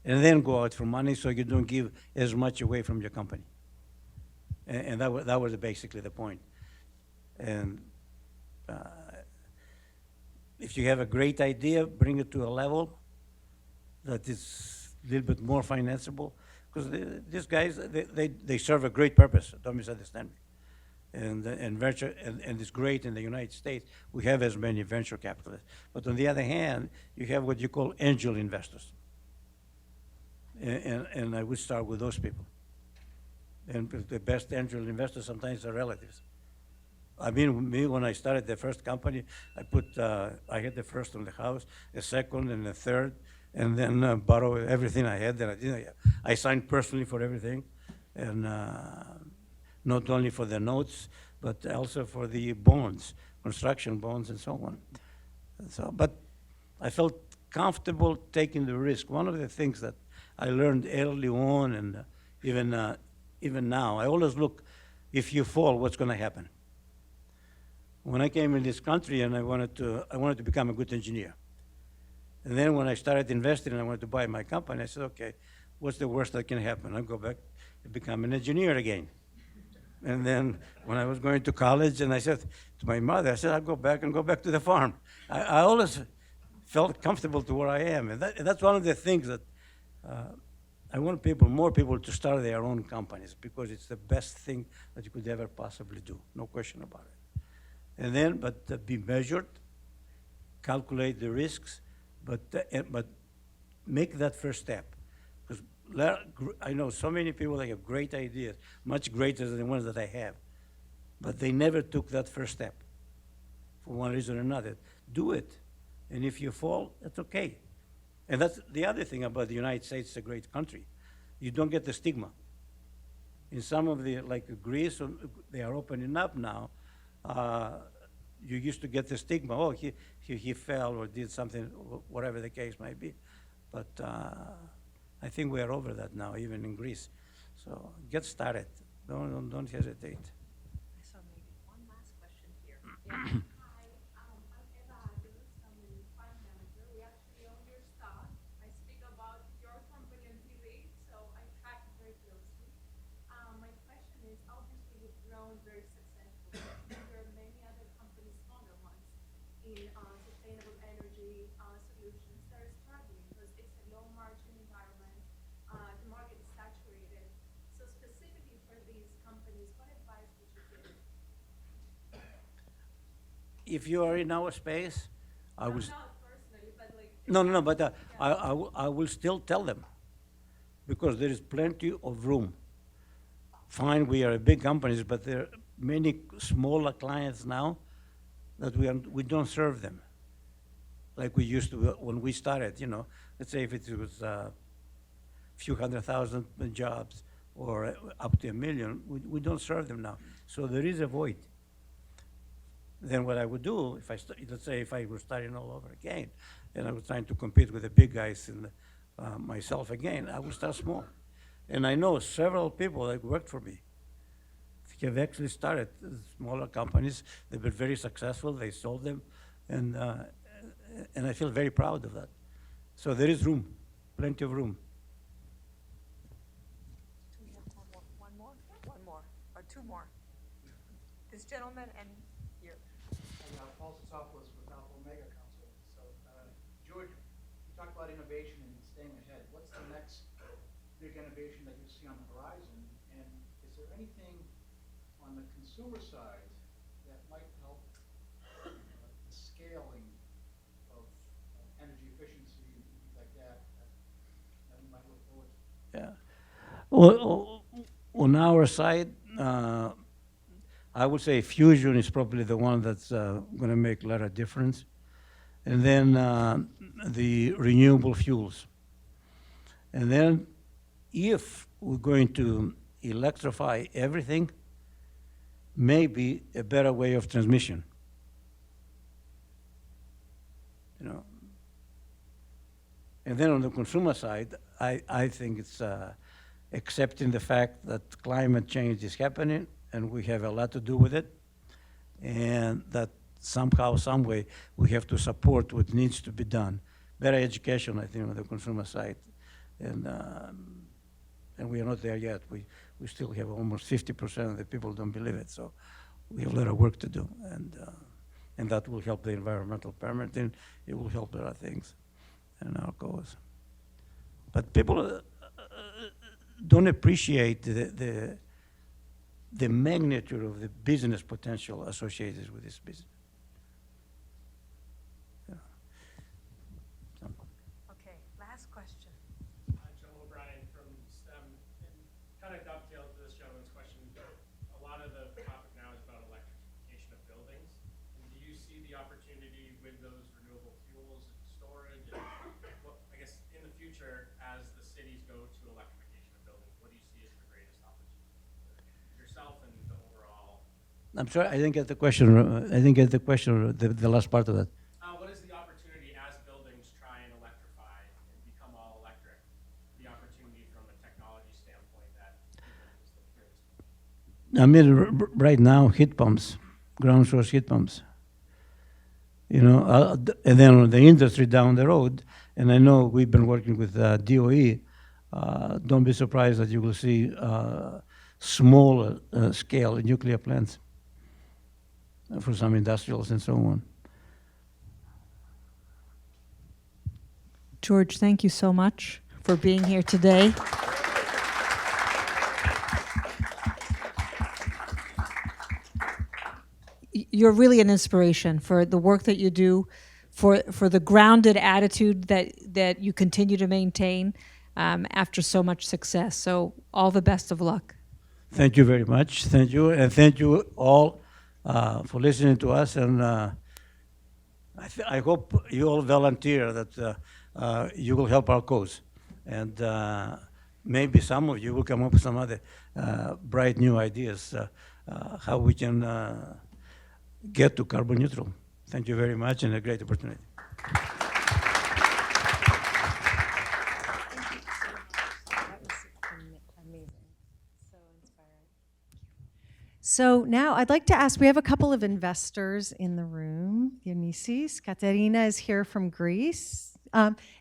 and then go out for money so you don't give as much away from your company. And that was basically the point. And if you have a great idea, bring it to a level that is a little bit more financeable, because these guys, they serve a great purpose, don't misunderstand me. And venture, and it's great in the United States, we have as many venture capitalists. But on the other hand, you have what you call angel investors. And I would start with those people. And the best angel investors sometimes are relatives. Me, when I started the first company, I had the first on the house, a second and a third, and then borrow everything I had that I didn't have. I signed personally for everything, and not only for the notes, but also for the bonds, construction bonds and so on. But I felt comfortable taking the risk. One of the things that I learned early on, and even now, I always look, if you fall, what's going to happen? When I came in this country, and I wanted to become a good engineer. And then when I started investing and I wanted to buy my company, I said, okay, what's the worst that can happen? I'll go back and become an engineer again. And then when I was going to college, and I said to my mother, I said, I'll go back to the farm. I always felt comfortable to where I am. And that's one of the things that I want more people to start their own companies, because it's the best thing that you could ever possibly do, no question about it. And then, but be measured, calculate the risks, but make that first step. I know so many people that have great ideas, much greater than the ones that I have, but they never took that first step for one reason or another. Do it, and if you fall, that's okay. And that's the other thing about the United States. It's a great country. You don't get the stigma. In some of the, like Greece, they are opening up now. You used to get the stigma, oh, he fell or did something, whatever the case might be. But I think we are over that now, even in Greece. So get started. Don't hesitate. So maybe one last question here. Hi, I'm Eva Aguilas. I'm a fund manager. We actually own your stock. I speak about your company on TV, so I track it very closely. My question is, obviously you've grown very successfully. There are many other companies, smaller ones, in sustainable energy solutions that are struggling because it's a low margin environment. The market is saturated. So specifically for these companies, what advice would you give? If you are in our space, I will. Not personally, but like. No, but I will still tell them, because there is plenty of room. Fine, we are a big companies, but there are many smaller clients now that we don't serve them like we used to when we started. You know, let's say if it was a few 100,000 jobs or up to 1 million, we don't serve them now. So there is a void. Then what I would do, if let's say if I were starting all over again, and I was trying to compete with the big guys and myself again, I would start small. And I know several people that worked for me have actually started smaller companies. They've been very successful. They sold them, and I feel very proud of that. So there is room, plenty of room. Do we have time for one more? One more, or two more? This gentleman and here. Paul Sakellaris with Alpha Omega Council. So, George, you talked about innovation and staying ahead. What's the next big innovation that you see on the horizon? And is there anything on the consumer side that might help the scaling of energy efficiency and things like that we might look forward to? Yeah. Well, on our side, I would say fusion is probably the one that's going to make a lot of difference. And then the renewable fuels. And then if we're going to electrify everything, maybe a better way of transmission. You know. And then on the consumer side, I think it's accepting the fact that climate change is happening and we have a lot to do with it, and that somehow, some way, we have to support what needs to be done. Better education, I think, on the consumer side. And we are not there yet. We still have almost 50% of the people don't believe it, so we have a lot of work to do. And that will help the environmental permitting. It will help a lot of things in our cause. But people don't appreciate the magnitude of the business potential associated with this business. Yeah. Okay, last question. Joe O'Brien from STEM, and kind of dovetailed to this gentleman's question. A lot of the topic now is about electrification of buildings. And do you see the opportunity with those renewable fuels and storage? And I guess in the future, as the cities go to electrification of buildings, what do you see as the greatest opportunity for yourself and the overall? I'm sorry, I didn't get the question. I didn't get the question, the last part of that. What is the opportunity as buildings try and electrify and become all electric? The opportunity from a technology standpoint that is the greatest? I mean, right now, heat pumps, ground source heat pumps. You know, and then on the industry down the road, and I know we've been working with DOE, don't be surprised that you will see smaller scale nuclear plants for some industrials and so on. George, thank you so much for being here today. You're really an inspiration for the work that you do, for the grounded attitude that you continue to maintain. after so much success. So all the best of luck. Thank you very much. Thank you. And thank you all for listening to us. And I hope you all volunteer that you will help our cause. And maybe some of you will come up with some other bright new ideas how we can get to carbon neutral. Thank you very much and a great opportunity. So now I'd like to ask, we have a couple of investors in the room. Dionysis, Katerina is here from Greece.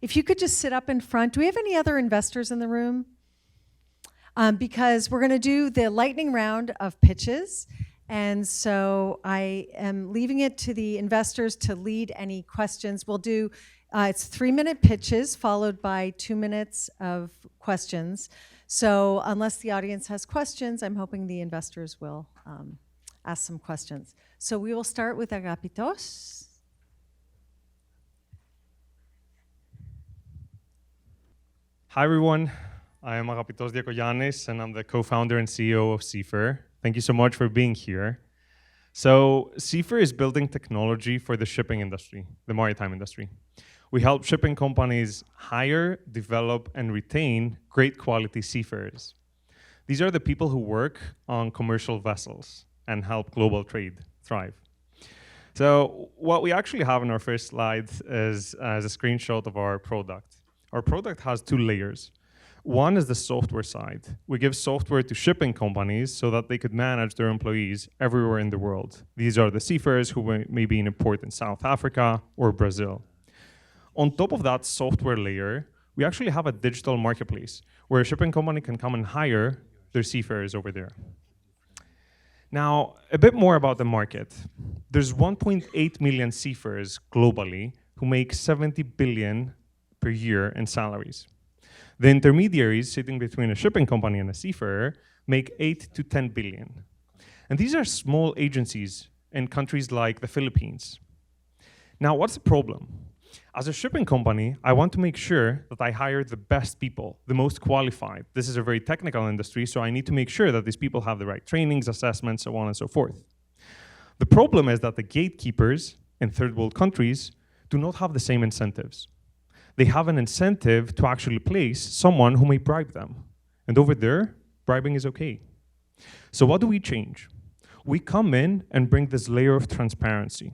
If you could just sit up in front. Do we have any other investors in the room? Because we're going to do the lightning round of pitches. And so I am leaving it to the investors to lead any questions. We'll do, it's 3-minute pitches followed by 2 minutes of questions. So unless the audience has questions, I'm hoping the investors will ask some questions. So we will start with Agapitos. Hi, everyone. I am Agapitos Diakoyannis, and I'm the co-founder and CEO of CIFER. Thank you so much for being here. So CIFER is building technology for the shipping industry, the maritime industry. We help shipping companies hire, develop, and retain great quality seafarers. These are the people who work on commercial vessels and help global trade thrive. So what we actually have in our first slide is a screenshot of our product. Our product has 2 layers. One is the software side. We give software to shipping companies so that they could manage their employees everywhere in the world. These are the seafarers who may be in a port in South Africa or Brazil. On top of that software layer, we actually have a digital marketplace where a shipping company can come and hire their seafarers over there. Now, a bit more about the market. There's 1.8 million seafarers globally who make 70 billion per year in salaries. The intermediaries sitting between a shipping company and a seafarer make 8 to 10 billion. And these are small agencies in countries like the Philippines. Now, what's the problem? As a shipping company, I want to make sure that I hire the best people, the most qualified. This is a very technical industry, so I need to make sure that these people have the right trainings, assessments, so on and so forth. The problem is that the gatekeepers in third world countries do not have the same incentives. They have an incentive to actually place someone who may bribe them. And over there, bribing is okay. So what do we change? We come in and bring this layer of transparency.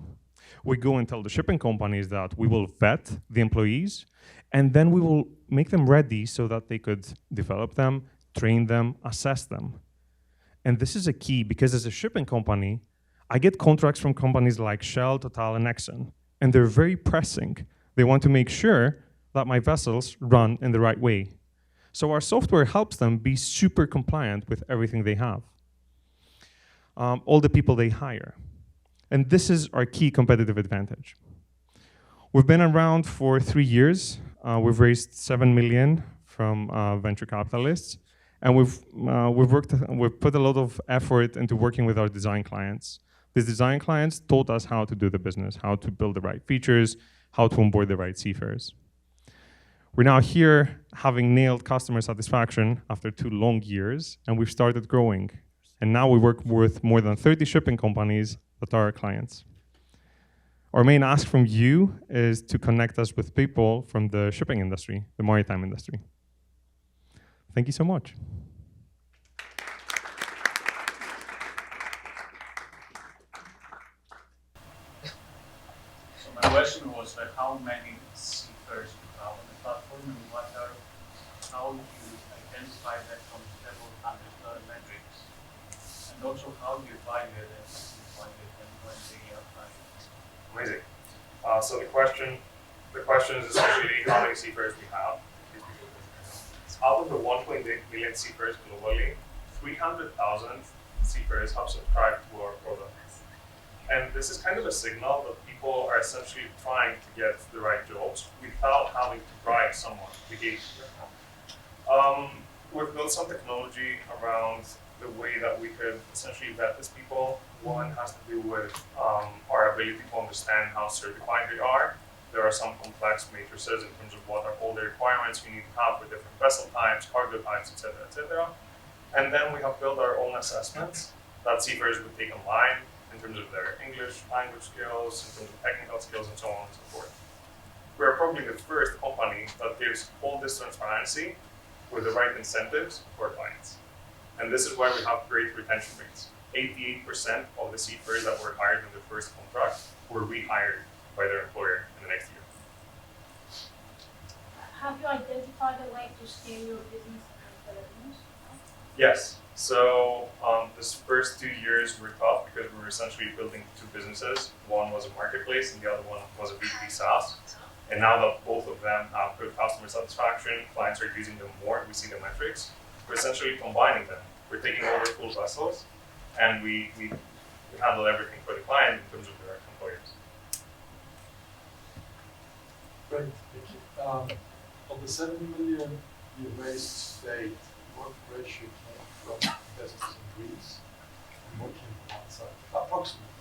We go and tell the shipping companies that we will vet the employees, and then we will make them ready so that they could develop them, train them, assess them. And this is a key because as a shipping company, I get contracts from companies like Shell, Total, and Exxon, and they're very pressing. They want to make sure that my vessels run in the right way. So our software helps them be super compliant with everything they have, all the people they hire. And this is our key competitive advantage. We've been around for 3 years. We've raised 7 million from venture capitalists, and we've put a lot of effort into working with our design clients. These design clients taught us how to do the business, how to build the right features, how to onboard the right seafarers. We're now here having nailed customer satisfaction after 2 long years, and we've started growing. And now we work with more than 30 shipping companies that are our clients. Our main ask from you is to connect us with people from the shipping industry, the maritime industry. Thank you so much. So my question was that how many seafarers you have on the platform, and how you identify that from several hundred metrics, and also how you evaluate them when they are hired. Amazing. So the question is essentially how many seafarers we have. Out of the 1.8 million seafarers globally, 300,000 seafarers have subscribed to our product. And this is kind of a signal that people are essentially trying to get the right jobs without having to bribe someone to gatekeeper. We've built some technology around the way that we could essentially vet these people. One has to do with our ability to understand how certified they are. there are some complex matrices in terms of what are all the requirements you need to have with different vessel types, cargo types, etc., etc. And then we have built our own assessments that seafarers would take online in terms of their English language skills, in terms of technical skills, and so on and so forth. We're probably the first company that gives all this transparency with the right incentives for our clients. And this is why we have great retention rates. 88% of the seafarers that were hired in the first contract were rehired by their employer in the next year. Have you identified a way to scale your business in the Philippines? Yes. So this first 2 years were tough because we were essentially building two businesses. One was a marketplace and the other one was a B2B SaaS. And now that both of them have good customer satisfaction, clients are using them more, we see the metrics, we're essentially combining them. We're taking over full vessels and we handle everything for the client in terms of their employers. Great, thank you. Of the 70 million you raised to date, what ratio came from investors in Greece and what came from outside? Approximately.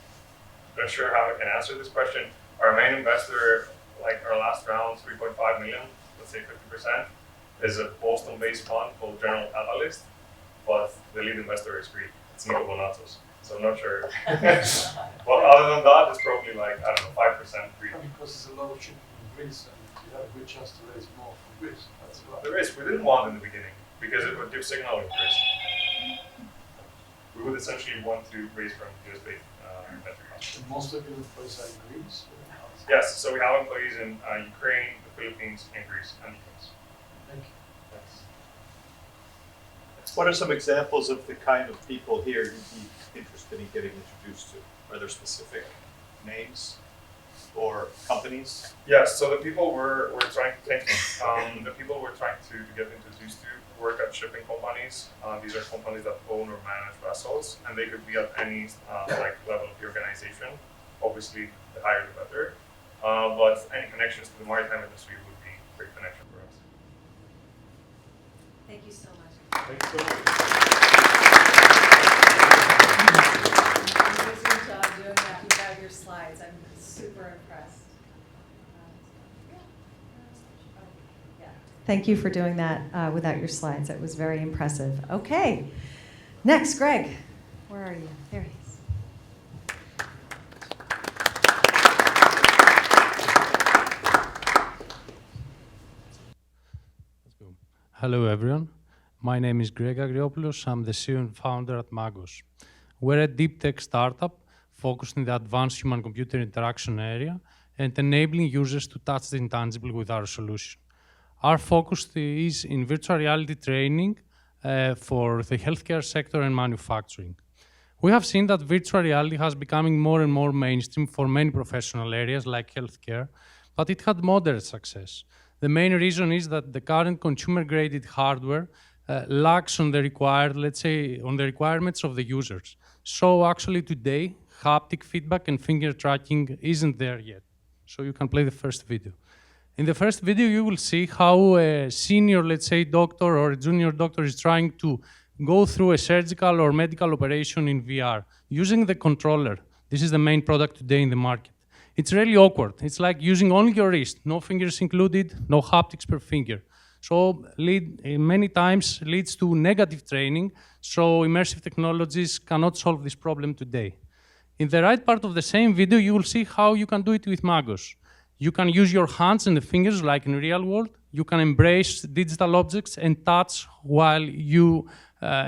I'm not sure how I can answer this question. Our main investor, like our last round, 3.5 million, let's say 50%, is a Boston-based fund called General Catalyst, but the lead investor is Greek. It's Nico Bonatos. So I'm not sure. But other than that, it's probably like, I don't know, 5% Greek. Because there's a lot of shipping in Greece and you have a good chance to raise more from Greece. That's right. There is. We didn't want in the beginning because it would give signal interest. We would essentially want to raise from US-based venture capitalists. And most of your employees are in Greece? Yes, so we have employees in Ukraine, the Philippines, and Greece, and the US. Thank you. Thanks. What are some examples of the kind of people here you'd be interested in getting introduced to? Are there specific names or companies? Yes, so the people we're trying to take, the people we're trying to get introduced to work at shipping companies. These are companies that own or manage vessels, and they could be at any like level of the organization. Obviously, the higher the better. But any connections to the maritime industry would be a great connection for us. Thank you so much. Thanks so much. Amazing job doing that without your slides. I'm super impressed. Thank you for doing that without your slides. That was very impressive. Okay. Next, Greg. Where are you? There he is. Hello, everyone. My name is Greg Agriopoulos. I'm the CEO and founder at Magos. We're a deep tech startup focused in the advanced human-computer interaction area and enabling users to touch the intangible with our solution. Our focus is in virtual reality training for the healthcare sector and manufacturing. We have seen that virtual reality has becoming more and more mainstream for many professional areas like healthcare, but it had moderate success. The main reason is that the current consumer-graded hardware lacks on the required, let's say, on the requirements of the users. So actually today, haptic feedback and finger tracking isn't there yet. So you can play the first video. In the first video, you will see how a senior, let's say, doctor or a junior doctor is trying to go through a surgical or medical operation in VR using the controller. This is the main product today in the market. It's really awkward. It's like using only your wrist, no fingers included, no haptics per finger. So many times leads to negative training, so immersive technologies cannot solve this problem today. In the right part of the same video, you will see how you can do it with Magos. You can use your hands and the fingers like in real world. You can embrace digital objects and touch while you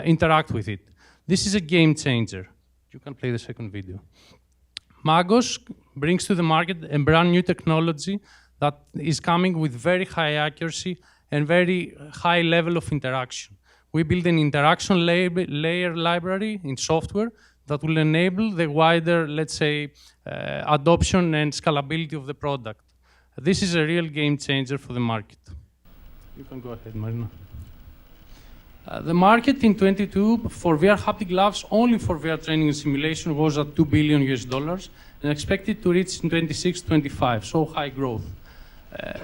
interact with it. This is a game changer. You can play the second video. Magos brings to the market a brand new technology that is coming with very high accuracy and very high level of interaction. We build an interaction layer library in software that will enable the wider, let's say, adoption and scalability of the product. This is a real game changer for the market. You can go ahead, Marina. The market in 22 for VR haptic gloves, only for VR training and simulation, was at $2 billion and expected to reach in 26, 25, so high growth.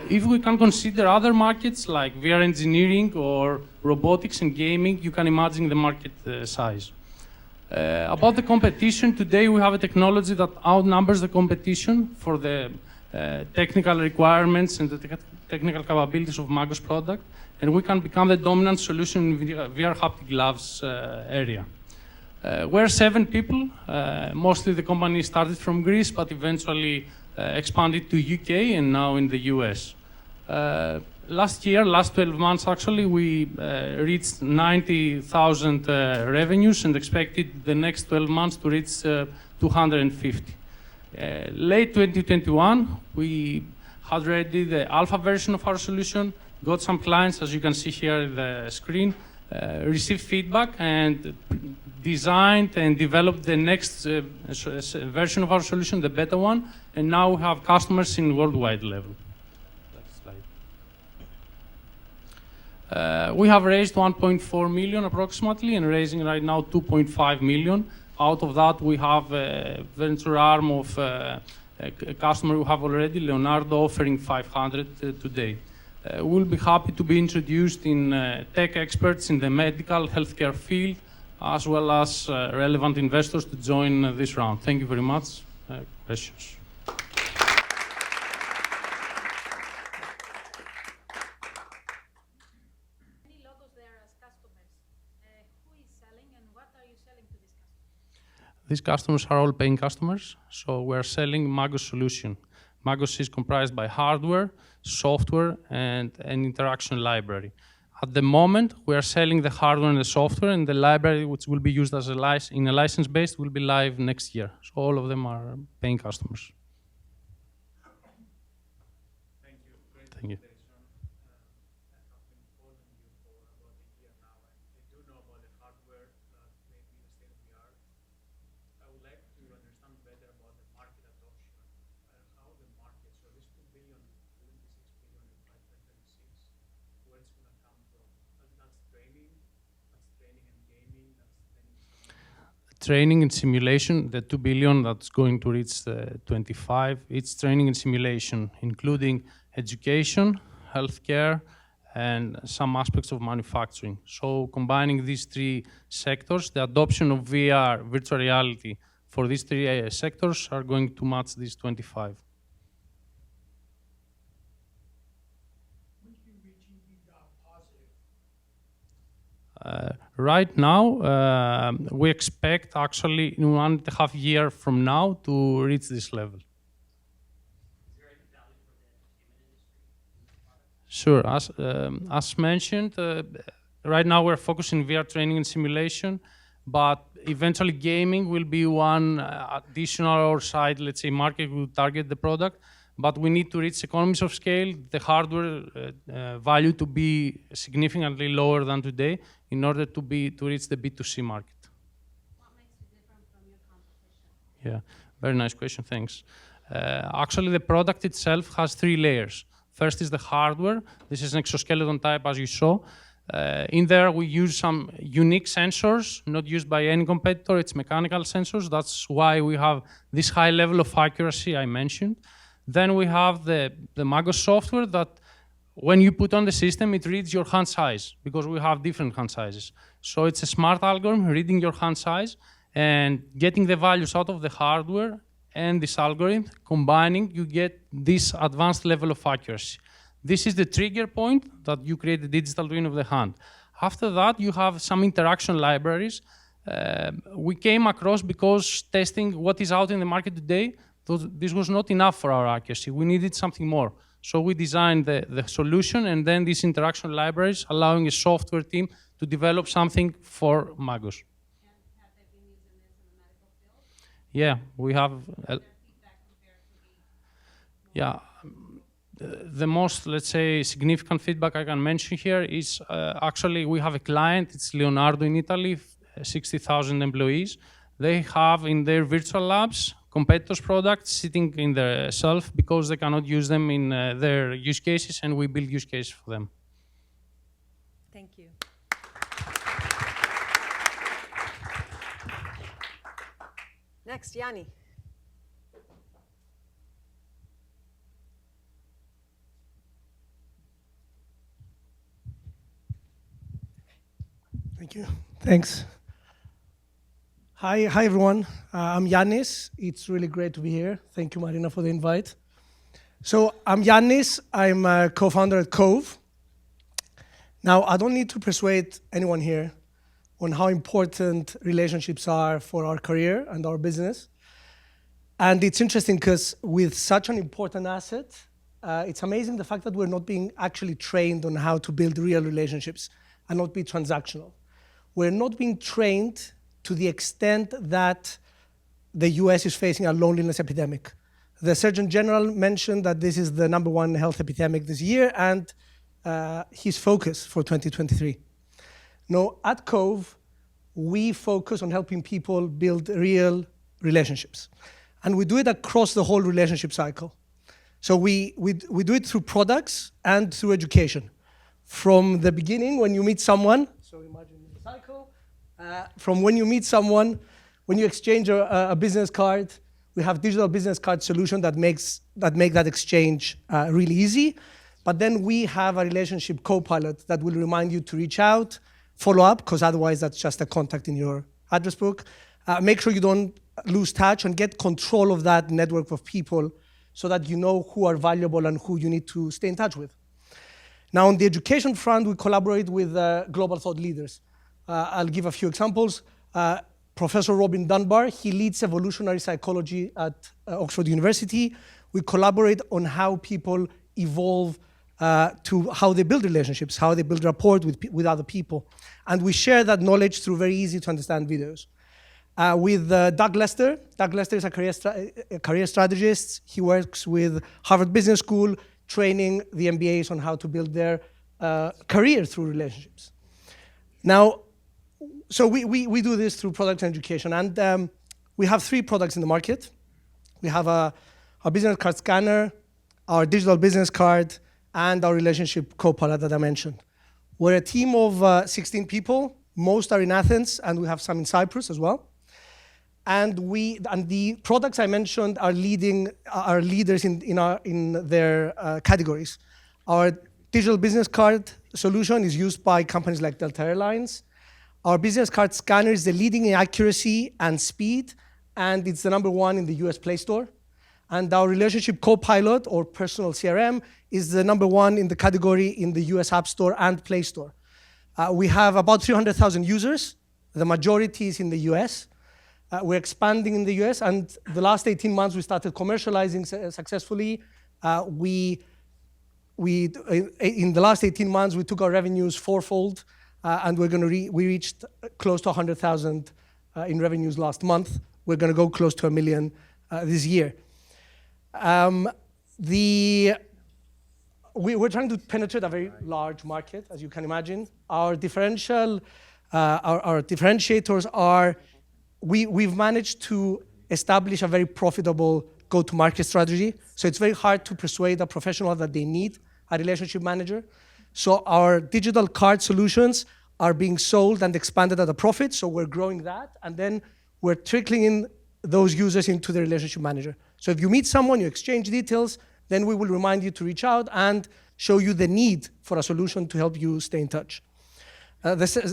If we can consider other markets like VR engineering or robotics and gaming, you can imagine the market size. About the competition, today we have a technology that outnumbers the competition for the technical requirements and the technical capabilities of Magos product, and we can become the dominant solution in VR haptic gloves area. We're 7 people. Mostly the company started from Greece, but eventually expanded to UK and now in the US. Last 12 months actually, we reached 90,000 revenues and expected the next 12 months to reach 250. Late 2021, we had ready the alpha version of our solution, got some clients, as you can see here on the screen, received feedback and designed and developed the next version of our solution, the beta one, and now we have customers in worldwide level. Next slide. We have raised 1.4 million approximately and raising right now 2.5 million. Out of that, we have a venture arm of a customer we have already, Leonardo, offering 500 today. We'll be happy to be introduced in tech experts in the medical healthcare field, as well as relevant investors to join this round. Thank you very much. Questions? Many logos there as customers. Who is selling and what are you selling to these customers? These customers are all paying customers, so we're selling Magos solution. Magos is comprised by hardware, software, and an interaction library. At the moment, we are selling the hardware and the software, and the library, which will be used as in a license-based, will be live next year. So all of them are paying customers. Thank you. Great Thank you. presentation. I have been following you for about a year now, and I do know about the hardware that may be the state of the art. I would like to understand better about the market adoption. How the market, so this 2 billion, 26 billion in 2026, where it's going to come from? That's training and gaming, that's training. Training and simulation, the 2 billion that's going to reach 25, it's training and simulation, including education, healthcare, and some aspects of manufacturing. So combining these 3 sectors, the adoption of VR, virtual reality, for these 3 sectors are going to match these 25. When do you reach EBITDA positive? Right now, we expect actually in 1.5 years from now to reach this level. Sure. As mentioned, right now we're focusing VR training and simulation, but eventually gaming will be one additional or side, let's say, market will target the product. But we need to reach economies of scale, the hardware value to be significantly lower than today in order to reach the B2C market. What makes you different from your competition? Yeah, very nice question, thanks. Actually, the product itself has 3 layers. First is the hardware. This is an exoskeleton type, as you saw. In there, we use some unique sensors, not used by any competitor. It's mechanical sensors. That's why we have this high level of accuracy I mentioned. Then we have the Magos software that when you put on the system, it reads your hand size because we have different hand sizes. So it's a smart algorithm reading your hand size and getting the values out of the hardware and this algorithm, combining, you get this advanced level of accuracy. This is the trigger point that you create the digital twin of the hand. After that, you have some interaction libraries. We came across because testing what is out in the market today, this was not enough for our accuracy. We needed something more. So we designed the solution and then these interaction libraries, allowing a software team to develop something for Magos. Have they been using this in the medical field? Yeah, we have. Their feedback compared to the Yeah, the most, let's say, significant feedback I can mention here is actually we have a client, it's Leonardo in Italy, 60,000 employees. They have in their virtual labs competitors' products sitting in their shelf because they cannot use them in their use cases, and we build use cases for them. Thank you. Next, Yanni. Thank you. Thanks. Hi everyone. I'm Yannis. It's really great to be here. Thank you, Marina, for the invite. So I'm Yannis. I'm a co-founder at Cove. Now, I don't need to persuade anyone here on how important relationships are for our career and our business. And it's interesting because with such an important asset, it's amazing the fact that we're not being actually trained on how to build real relationships and not be transactional. We're not being trained to the extent that the US is facing a loneliness epidemic. The Surgeon General mentioned that this is the #1 health epidemic this year, and his focus for 2023. Now, at Cove, we focus on helping people build real relationships. And we do it across the whole relationship cycle. So we do it through products and through education. From the beginning, when you meet someone, so imagine the cycle, from when you meet someone, when you exchange a business card, we have digital business card solution that make that exchange really easy. But then we have a relationship co-pilot that will remind you to reach out, follow up, because otherwise that's just a contact in your address book. Make sure you don't lose touch and get control of that network of people so that you know who are valuable and who you need to stay in touch with. Now, on the education front, we collaborate with global thought leaders. I'll give a few examples. Professor Robin Dunbar, he leads evolutionary psychology at Oxford University. We collaborate on how people evolve to how they build relationships, how they build rapport with other people. And we share that knowledge through very easy to understand videos. With Doug Lester. Doug Lester is a career strategist. He works with Harvard Business School, training the MBAs on how to build their career through relationships. Now, so we do this through product and education, and we have 3 products in the market. We have our business card scanner, our digital business card, and our relationship co-pilot that I mentioned. We're a team of 16 people. Most are in Athens, and we have some in Cyprus as well. And the products I mentioned are leaders in their categories. Our digital business card solution is used by companies like Delta Airlines. Our business card scanner is the leading in accuracy and speed, and it's the #1 in the US Play Store. And our relationship co-pilot, or personal CRM, is the #1 in the category in the US App Store and Play Store. We have about 300,000 users. The majority is in the US. We're expanding in the US, and the last 18 months we started commercializing successfully. In the last 18 months, we took our revenues 4-fold, and we reached close to 100,000 in revenues last month. We're going to go close to 1 million this year. We're trying to penetrate a very large market, as you can imagine. Our differentiators are we've managed to establish a very profitable go-to-market strategy. So it's very hard to persuade a professional that they need a relationship manager. So our digital card solutions are being sold and expanded at a profit. So we're growing that. And then we're trickling in those users into the relationship manager. So if you meet someone, you exchange details, then we will remind you to reach out and show you the need for a solution to help you stay in touch.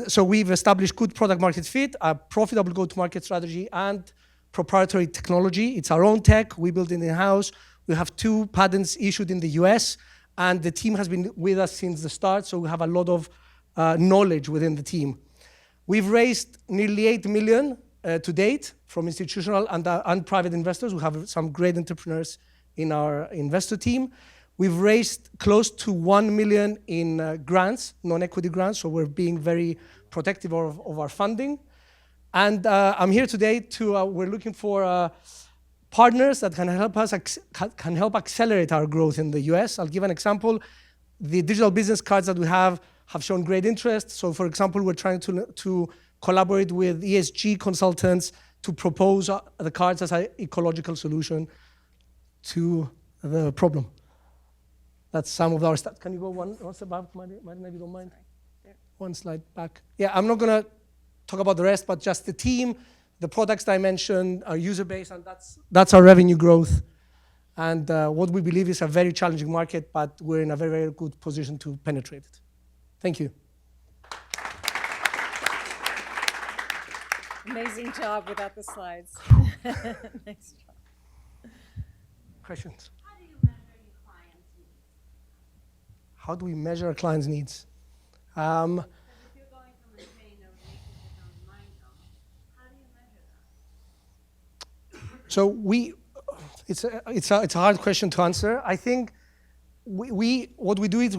So we've established good product market fit, a profitable go-to-market strategy, and proprietary technology. It's our own tech. We build it in-house. We have 2 patents issued in the US, and the team has been with us since the start, so we have a lot of knowledge within the team. We've raised nearly 8 million to date from institutional and private investors. We have some great entrepreneurs in our investor team. We've raised close to 1 million in grants, non-equity grants, so we're being very protective of our funding. And I'm here today we're looking for partners that can help accelerate our growth in the US. I'll give an example. The digital business cards that we have shown great interest. So for example, we're trying to collaborate with ESG consultants to propose the cards as an ecological solution to the problem. That's some of our stuff. Can you go one step back, Marina, if you don't mind? One slide back. Yeah, I'm not going to talk about the rest, but just the team, the products that I mentioned, our user base, and that's our revenue growth. And what we believe is a very challenging market, but we're in a very, very good position to penetrate it. Thank you. Amazing job without the slides. Nice job. Questions? How do you measure your clients' needs? How do we measure our clients' needs? Because if you're going to maintain a relationship online, how do you measure that? So it's a hard question to answer. I think what we do is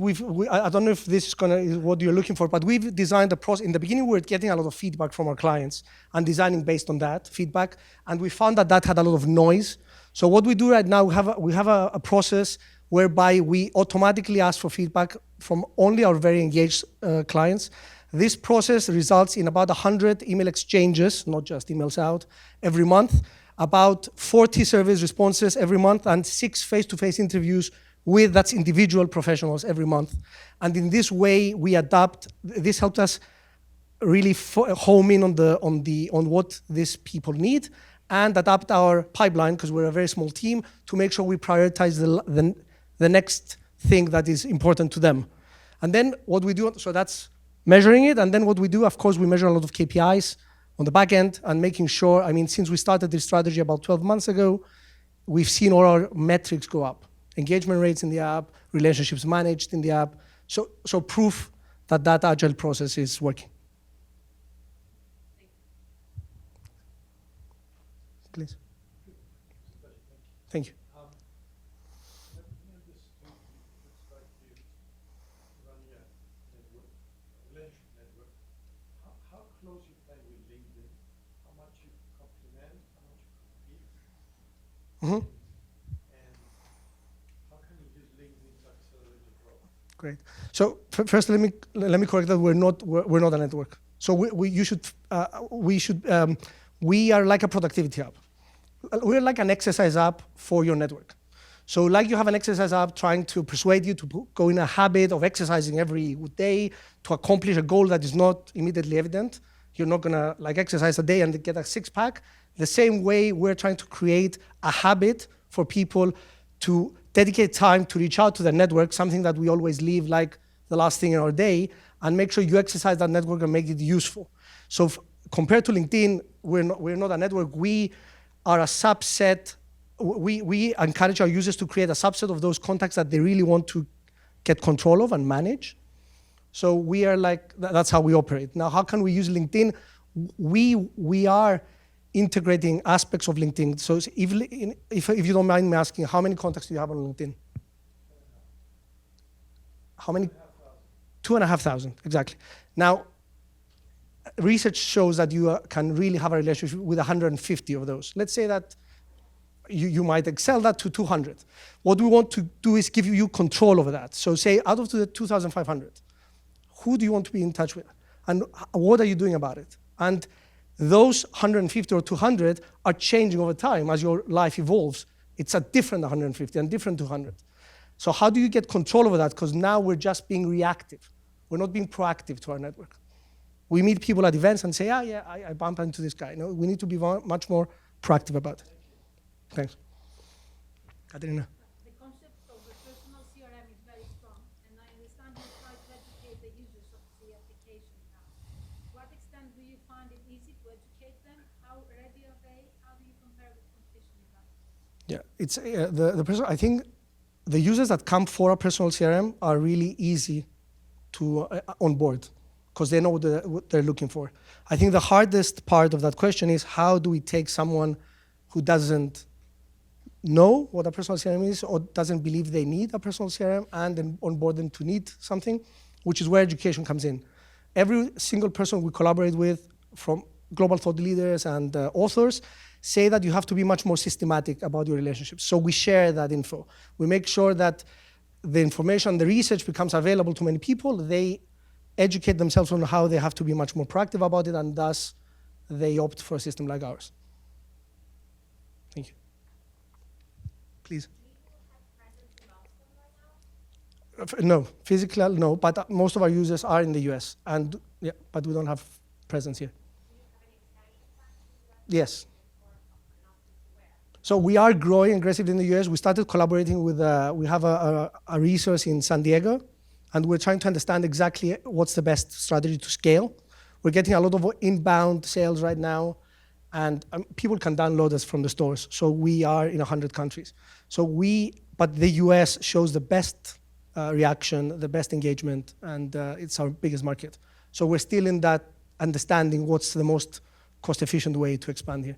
I don't know if this is what you're looking for, but we've designed a process. In the beginning, we were getting a lot of feedback from our clients and designing based on that feedback, and we found that had a lot of noise. So what we do right now, we have a process whereby we automatically ask for feedback from only our very engaged clients. This process results in about 100 email exchanges, not just emails out, every month, about 40 surveys responses every month, and 6 face-to-face interviews that's individual professionals every month. And in this way, we adapt. This helped us really home in on what these people need and adapt our pipeline, because we're a very small team, to make sure we prioritize the next thing that is important to them. And then what we do, so that's measuring it, and then what we do, of course, we measure a lot of KPIs on the back end and making sure, since we started this strategy about 12 months ago, we've seen all our metrics go up. Engagement rates in the app, relationships managed in the app, so proof that agile process is working. Please. Thank you. How close you play with LinkedIn? How much you complement? How much you compete? Mm-hmm. Great. So first, let me correct that we're not a network. So we are like a productivity app. We're like an exercise app for your network. So like you have an exercise app trying to persuade you to go in a habit of exercising every day to accomplish a goal that is not immediately evident. You're not gonna exercise a day and get a 6-pack. The same way we're trying to create a habit for people to dedicate time to reach out to their network, something that we always leave like the last thing in our day, and make sure you exercise that network and make it useful. So compared to LinkedIn, we're not a network. We are a subset. We encourage our users to create a subset of those contacts that they really want to get control of and manage. So we are that's how we operate. Now, how can we use LinkedIn? We are integrating aspects of LinkedIn. So if you don't mind me asking, how many contacts do you have on LinkedIn? How many? 2,500, exactly. Now, research shows that you can really have a relationship with 150 of those. Let's say that you might excel that to 200. What we want to do is give you control over that. So say out of the 2,500, who do you want to be in touch with? And what are you doing about it? And those 150 or 200 are changing over time as your life evolves. It's a different 150 and different 200. So how do you get control over that? Because now we're just being reactive. We're not being proactive to our network. We meet people at events and say, I bump into this guy. No, we need to be much more proactive about it. Thanks. Katerina. The concept of a personal CRM is very strong, and I understand you try to educate the users of the application now. To what extent do you find it easy to educate them? How ready are they? How do you compare with competition in that? Yeah, it's I think the users that come for a personal CRM are really easy to onboard because they know what they're looking for. I think the hardest part of that question is how do we take someone who doesn't know what a personal CRM is or doesn't believe they need a personal CRM and then onboard them to need something, which is where education comes in. Every single person we collaborate with, from global thought leaders and authors, say that you have to be much more systematic about your relationships. So we share that info. We make sure that the information, the research becomes available to many people. They educate themselves on how they have to be much more proactive about it, and thus they opt for a system like ours. Thank you. Please. No, physically no, but most of our users are in the US, and yeah, but we don't have presence here. Yes. So we are growing aggressively in the US. We started collaborating with, we have a resource in San Diego, and we're trying to understand exactly what's the best strategy to scale. We're getting a lot of inbound sales right now, and people can download us from the stores. So we are in 100 countries. But the US shows the best reaction, the best engagement, and it's our biggest market. So we're still in that understanding what's the most cost-efficient way to expand here.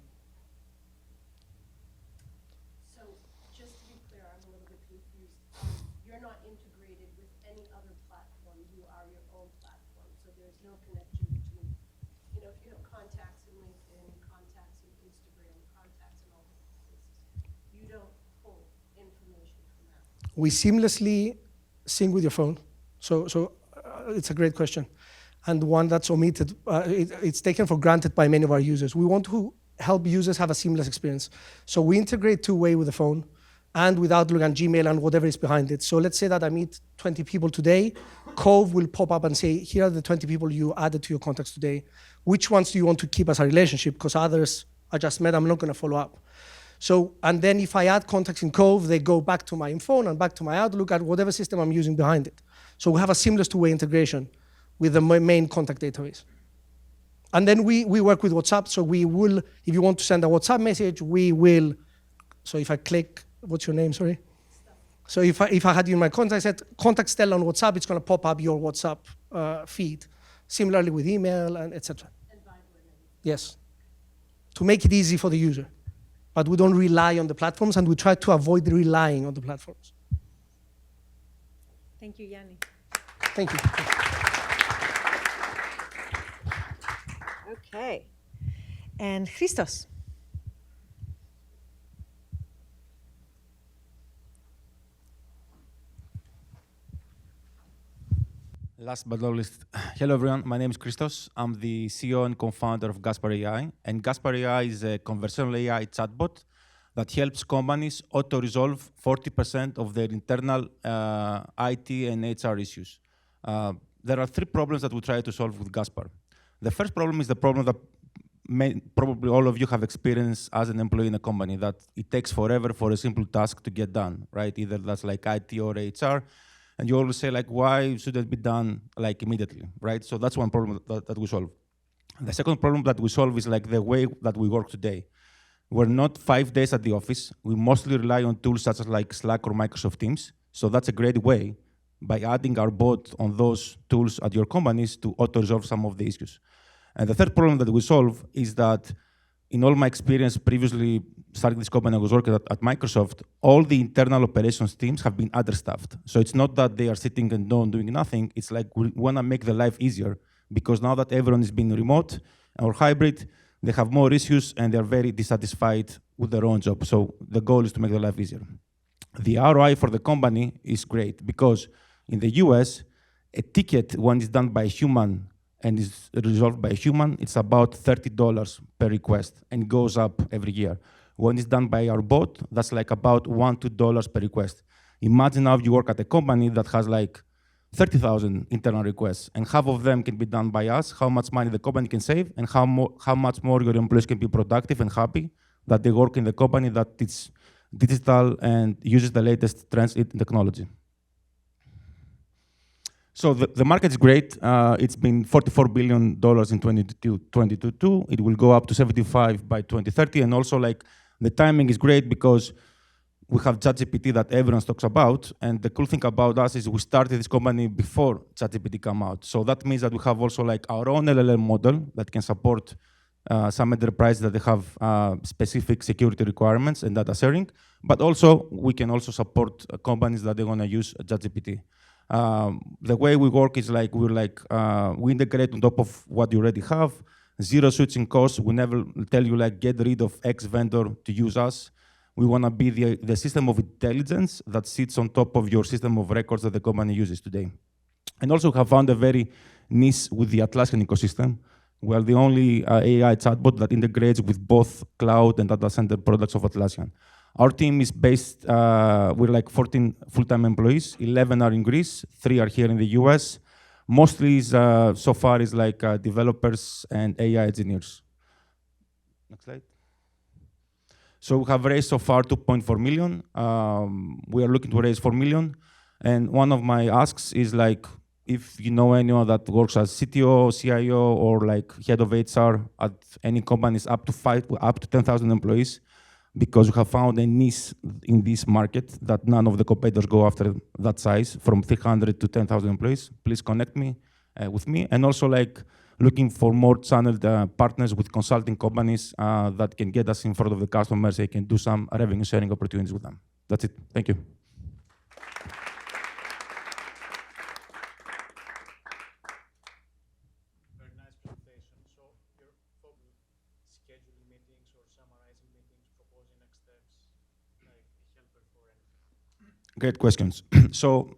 So just to be clear, I'm a little bit confused. You're not integrated with any other platform. You are your own platform. So there's no connection between, if you have contacts in LinkedIn, contacts in Instagram, contacts in all these places. You don't pull information from that. We seamlessly sync with your phone. So it's a great question, and one that's omitted. It's taken for granted by many of our users. We want to help users have a seamless experience. So we integrate two-way with the phone and with Outlook and Gmail and whatever is behind it. So let's say that I meet 20 people today. Cove will pop up and say, here are the 20 people you added to your contacts today. Which ones do you want to keep as a relationship? Because others I just met, I'm not going to follow up. So, and then if I add contacts in Cove, they go back to my phone and back to my Outlook at whatever system I'm using behind it. So we have a seamless two-way integration with the main contact database. And then we work with WhatsApp, so we will, if you want to send a WhatsApp message, we will, so if I click, what's your name, sorry? So if I had you in my contact, I said, contact Stella on WhatsApp, it's going to pop up your WhatsApp feed. Similarly with email and etc. Yes, to make it easy for the user. But we don't rely on the platforms, and we try to avoid relying on the platforms. Thank you, Yanni. Thank you. Okay. And Christos. Last but not least, hello everyone, my name is Christos. I'm the CEO and co-founder of Gaspar AI. And Gaspar AI is a conversational AI chatbot that helps companies auto-resolve 40% of their internal IT and HR issues. There are three problems that we try to solve with Gaspar. The first problem is the problem that probably all of you have experienced as an employee in a company, that it takes forever for a simple task to get done, right? Either that's like IT or HR. And you always say, like, why should it be done like immediately, right? So that's one problem that we solve. The second problem that we solve is like the way that we work today. We're not 5 days at the office. We mostly rely on tools such as like Slack or Microsoft Teams. So that's a great way, by adding our bot on those tools at your companies, to auto-resolve some of the issues. And the third problem that we solve is that, in all my experience previously starting this company, I was working at Microsoft, all the internal operations teams have been understaffed. So it's not that they are sitting and doing nothing. It's like we want to make their life easier, because now that everyone is being remote or hybrid, they have more issues and they're very dissatisfied with their own job. So the goal is to make their life easier. The ROI for the company is great, because in the US, a ticket, when it's done by a human and is resolved by a human, it's about $30 per request and goes up every year. When it's done by our bot, that's like about $1 to $2 per request. Imagine now you work at a company that has like 30,000 internal requests, and half of them can be done by us, how much money the company can save, and how much more your employees can be productive and happy that they work in the company that is digital and uses the latest trends in technology. So the market is great. It's been $44 billion in 2022. It will go up to 75 by 2030. And also, like, the timing is great because we have ChatGPT that everyone talks about. And the cool thing about us is we started this company before ChatGPT came out. So that means that we have also like our own LLM model that can support some enterprises that they have specific security requirements and data sharing. But also, we can also support companies that they want to use ChatGPT. The way we work is like we integrate on top of what you already have. Zero switching costs. We never tell you like get rid of X vendor to use us. We want to be the system of intelligence that sits on top of your system of records that the company uses today. And also have found a very niche with the Atlassian ecosystem. We are the only AI chatbot that integrates with both cloud and data center products of Atlassian. Our team is based, we're like 14 full-time employees, 11 are in Greece, 3 are here in the US. Mostly so far is like developers and AI engineers. Next slide. So we have raised so far 2.4 million. We are looking to raise 4 million. And one of my asks is like, if you know anyone that works as CTO, CIO, or like head of HR at any companies up to 10,000 employees, because we have found a niche in this market that none of the competitors go after that size, from 300 to 10,000 employees. Please connect me with me, and also like looking for more channeled partners with consulting companies that can get us in front of the customers. They can do some revenue sharing opportunities with them. That's it. Thank you. Very nice presentation. So you're scheduling meetings or summarizing meetings, proposing next steps, like a helper for anything. Great questions. So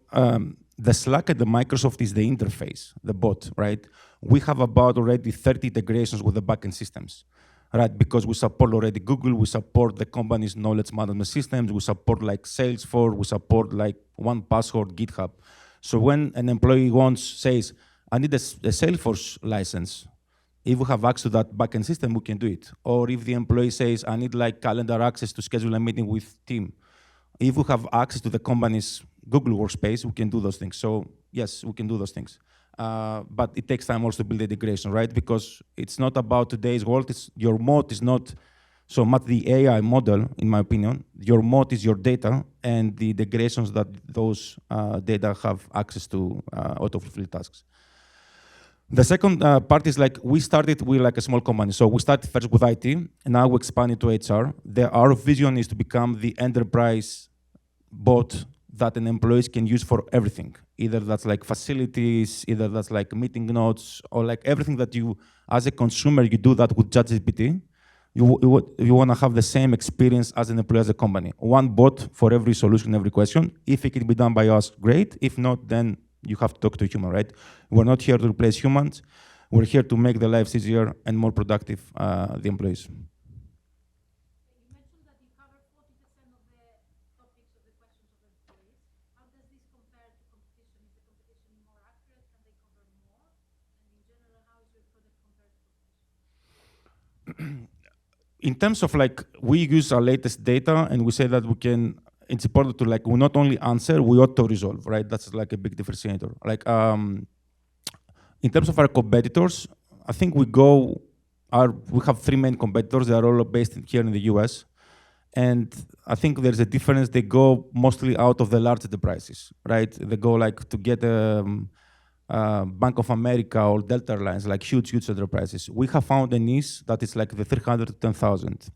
the Slack at the Microsoft is the interface, the bot, right? We have about already 30 integrations with the backend systems, right? Because we support already Google, we support the company's knowledge management systems, we support like Salesforce, we support like 1Password, GitHub. So when an employee says, I need a Salesforce license, if we have access to that backend system, we can do it. Or if the employee says, I need like calendar access to schedule a meeting with team, if we have access to the company's Google Workspace, we can do those things. So yes, we can do those things. But it takes time also to build the integration, right? Because it's not about today's world. Your moat is not so much the AI model, in my opinion. Your moat is your data and the integrations that those data have access to auto-fulfill tasks. The second part is like we started with like a small company. So we started first with IT, and now we expanded to HR. Our vision is to become the enterprise bot that an employee can use for everything. Either that's like facilities, either that's like meeting notes, or like everything that you, as a consumer, you do that with ChatGPT. You want to have the same experience as an employee, as a company. One bot for every solution, every question. If it can be done by us, great. If not, then you have to talk to a human, right? We're not here to replace humans. We're here to make their lives easier and more productive, the employees. You mentioned that you cover 40% of the topics of the questions of employees. How does this compare to competition? Is the competition more accurate? Can they cover more? And in general, how is your product compared to competition? In terms of like, we use our latest data and we say that we can, it's important to like, we not only answer, we auto-resolve, right? That's like a big differentiator. Like, in terms of our competitors, I think we have three main competitors. They are all based here in the US. And I think there's a difference. They go mostly out of the large enterprises, right? They go like to get Bank of America or Delta Airlines, like huge enterprises. We have found a niche that is like the 300 to 10,000.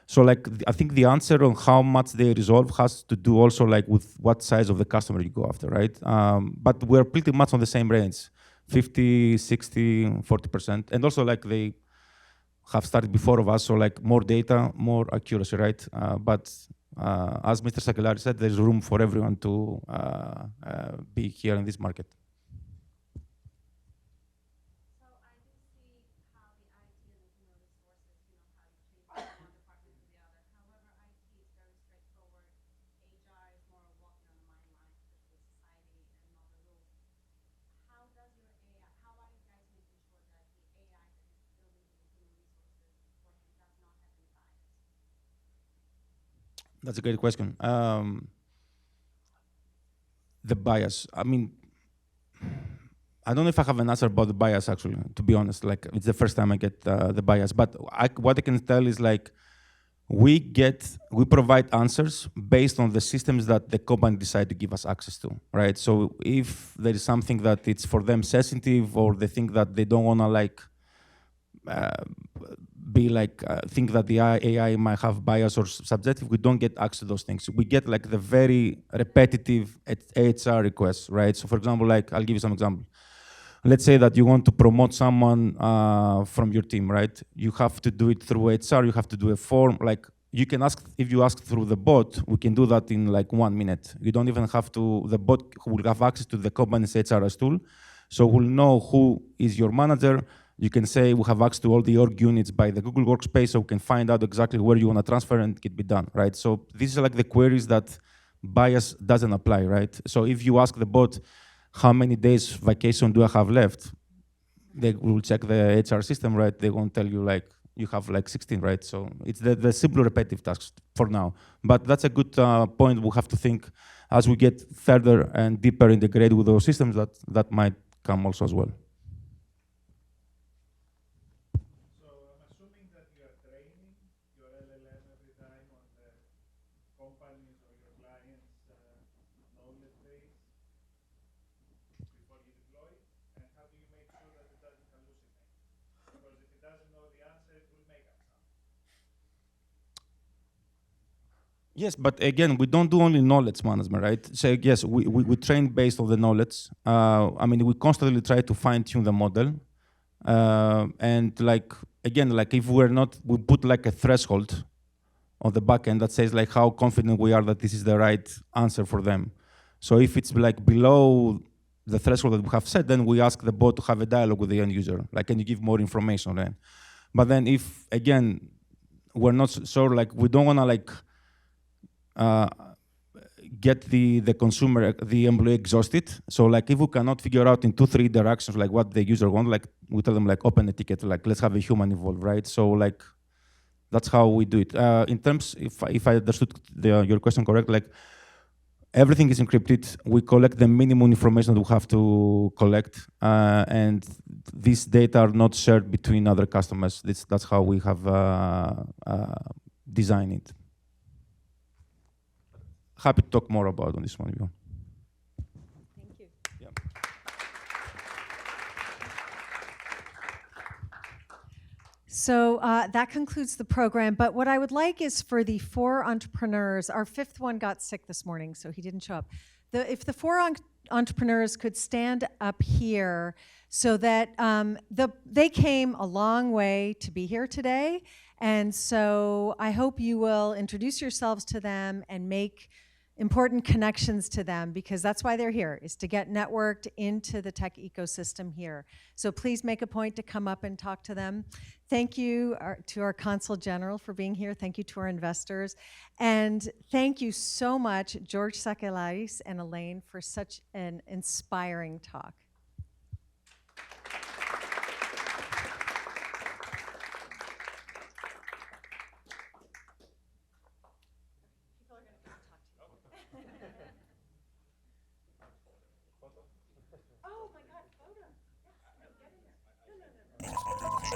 So like, I think the answer on how much they resolve has to do also like with what size of the customer you go after, right? But we're pretty much on the same range, 50, 60, 40%. And also like they have started before of us, so like more data, more accuracy, right? But as Mr. Sakellaris said, there's room for everyone to be here in this market. That's a great question. The bias. I mean, I don't know if I have an answer about the bias, actually, to be honest. Like, it's the first time I get the bias. But what I can tell is, like, we provide answers based on the systems that the company decide to give us access to, right? So if there is something that it's for them sensitive, or they think that they don't want to, like, think that the AI might have bias or subjective, we don't get access to those things. We get like the very repetitive HR requests, right? So for example, like, I'll give you some example. Let's say that you want to promote someone from your team, right? You have to do it through HR, you have to do a form. Like, you can ask, if you ask through the bot, we can do that in like 1 minute. You don't even have to, the bot will have access to the company's HRS tool. So we'll know who is your manager. You can say we have access to all the org units by the Google Workspace, so we can find out exactly where you want to transfer and it can be done, right? So these are like the queries that bias doesn't apply, right? So if you ask the bot, how many days vacation do I have left? They will check the HR system, right? They won't tell you like, you have like 16, right? So it's the simple repetitive tasks for now. But that's a good point. We have to think as we get further and deeper integrated with those systems that might come also as well. So I'm assuming that you are training your LLM every time on the companies or your clients' knowledge base before you deploy it? And how do you make sure that it doesn't hallucinate? Because if it doesn't know the answer, it will make up something. Yes, but again, we don't do only knowledge management, right? So yes, we train based on the knowledge. I mean, we constantly try to fine tune the model. And like, again, like if we're not, we put like a threshold on the back end that says like how confident we are that this is the right answer for them. So if it's like below the threshold that we have set, then we ask the bot to have a dialogue with the end user. Like, can you give more information then? But then if, again, we're not sure, like we don't wanna like, get the consumer, the employee exhausted. So like if we cannot figure out in 2-3 interactions like what the user wants, like we tell them like open a ticket, like let's have a human involved, right? So like that's how we do it. In terms, if I understood your question correct, like everything is encrypted. We collect the minimum information that we have to collect, and these data are not shared between other customers. That's how we have designed it. Happy to talk more about on this one if you want. Thank you. Yeah. So that concludes the program. But what I would like is for the 4 entrepreneurs, our 5th one got sick this morning, so he didn't show up. If the 4 entrepreneurs could stand up here so that they came a long way to be here today. And so I hope you will introduce yourselves to them and make important connections to them, because that's why they're here, is to get networked into the tech ecosystem here. So please make a point to come up and talk to them. Thank you to our Consul General for being here. Thank you to our investors. And thank you so much, George Sakellaris and Elaine, for such an inspiring talk. Oh my God, photo. Yes, get in there. No.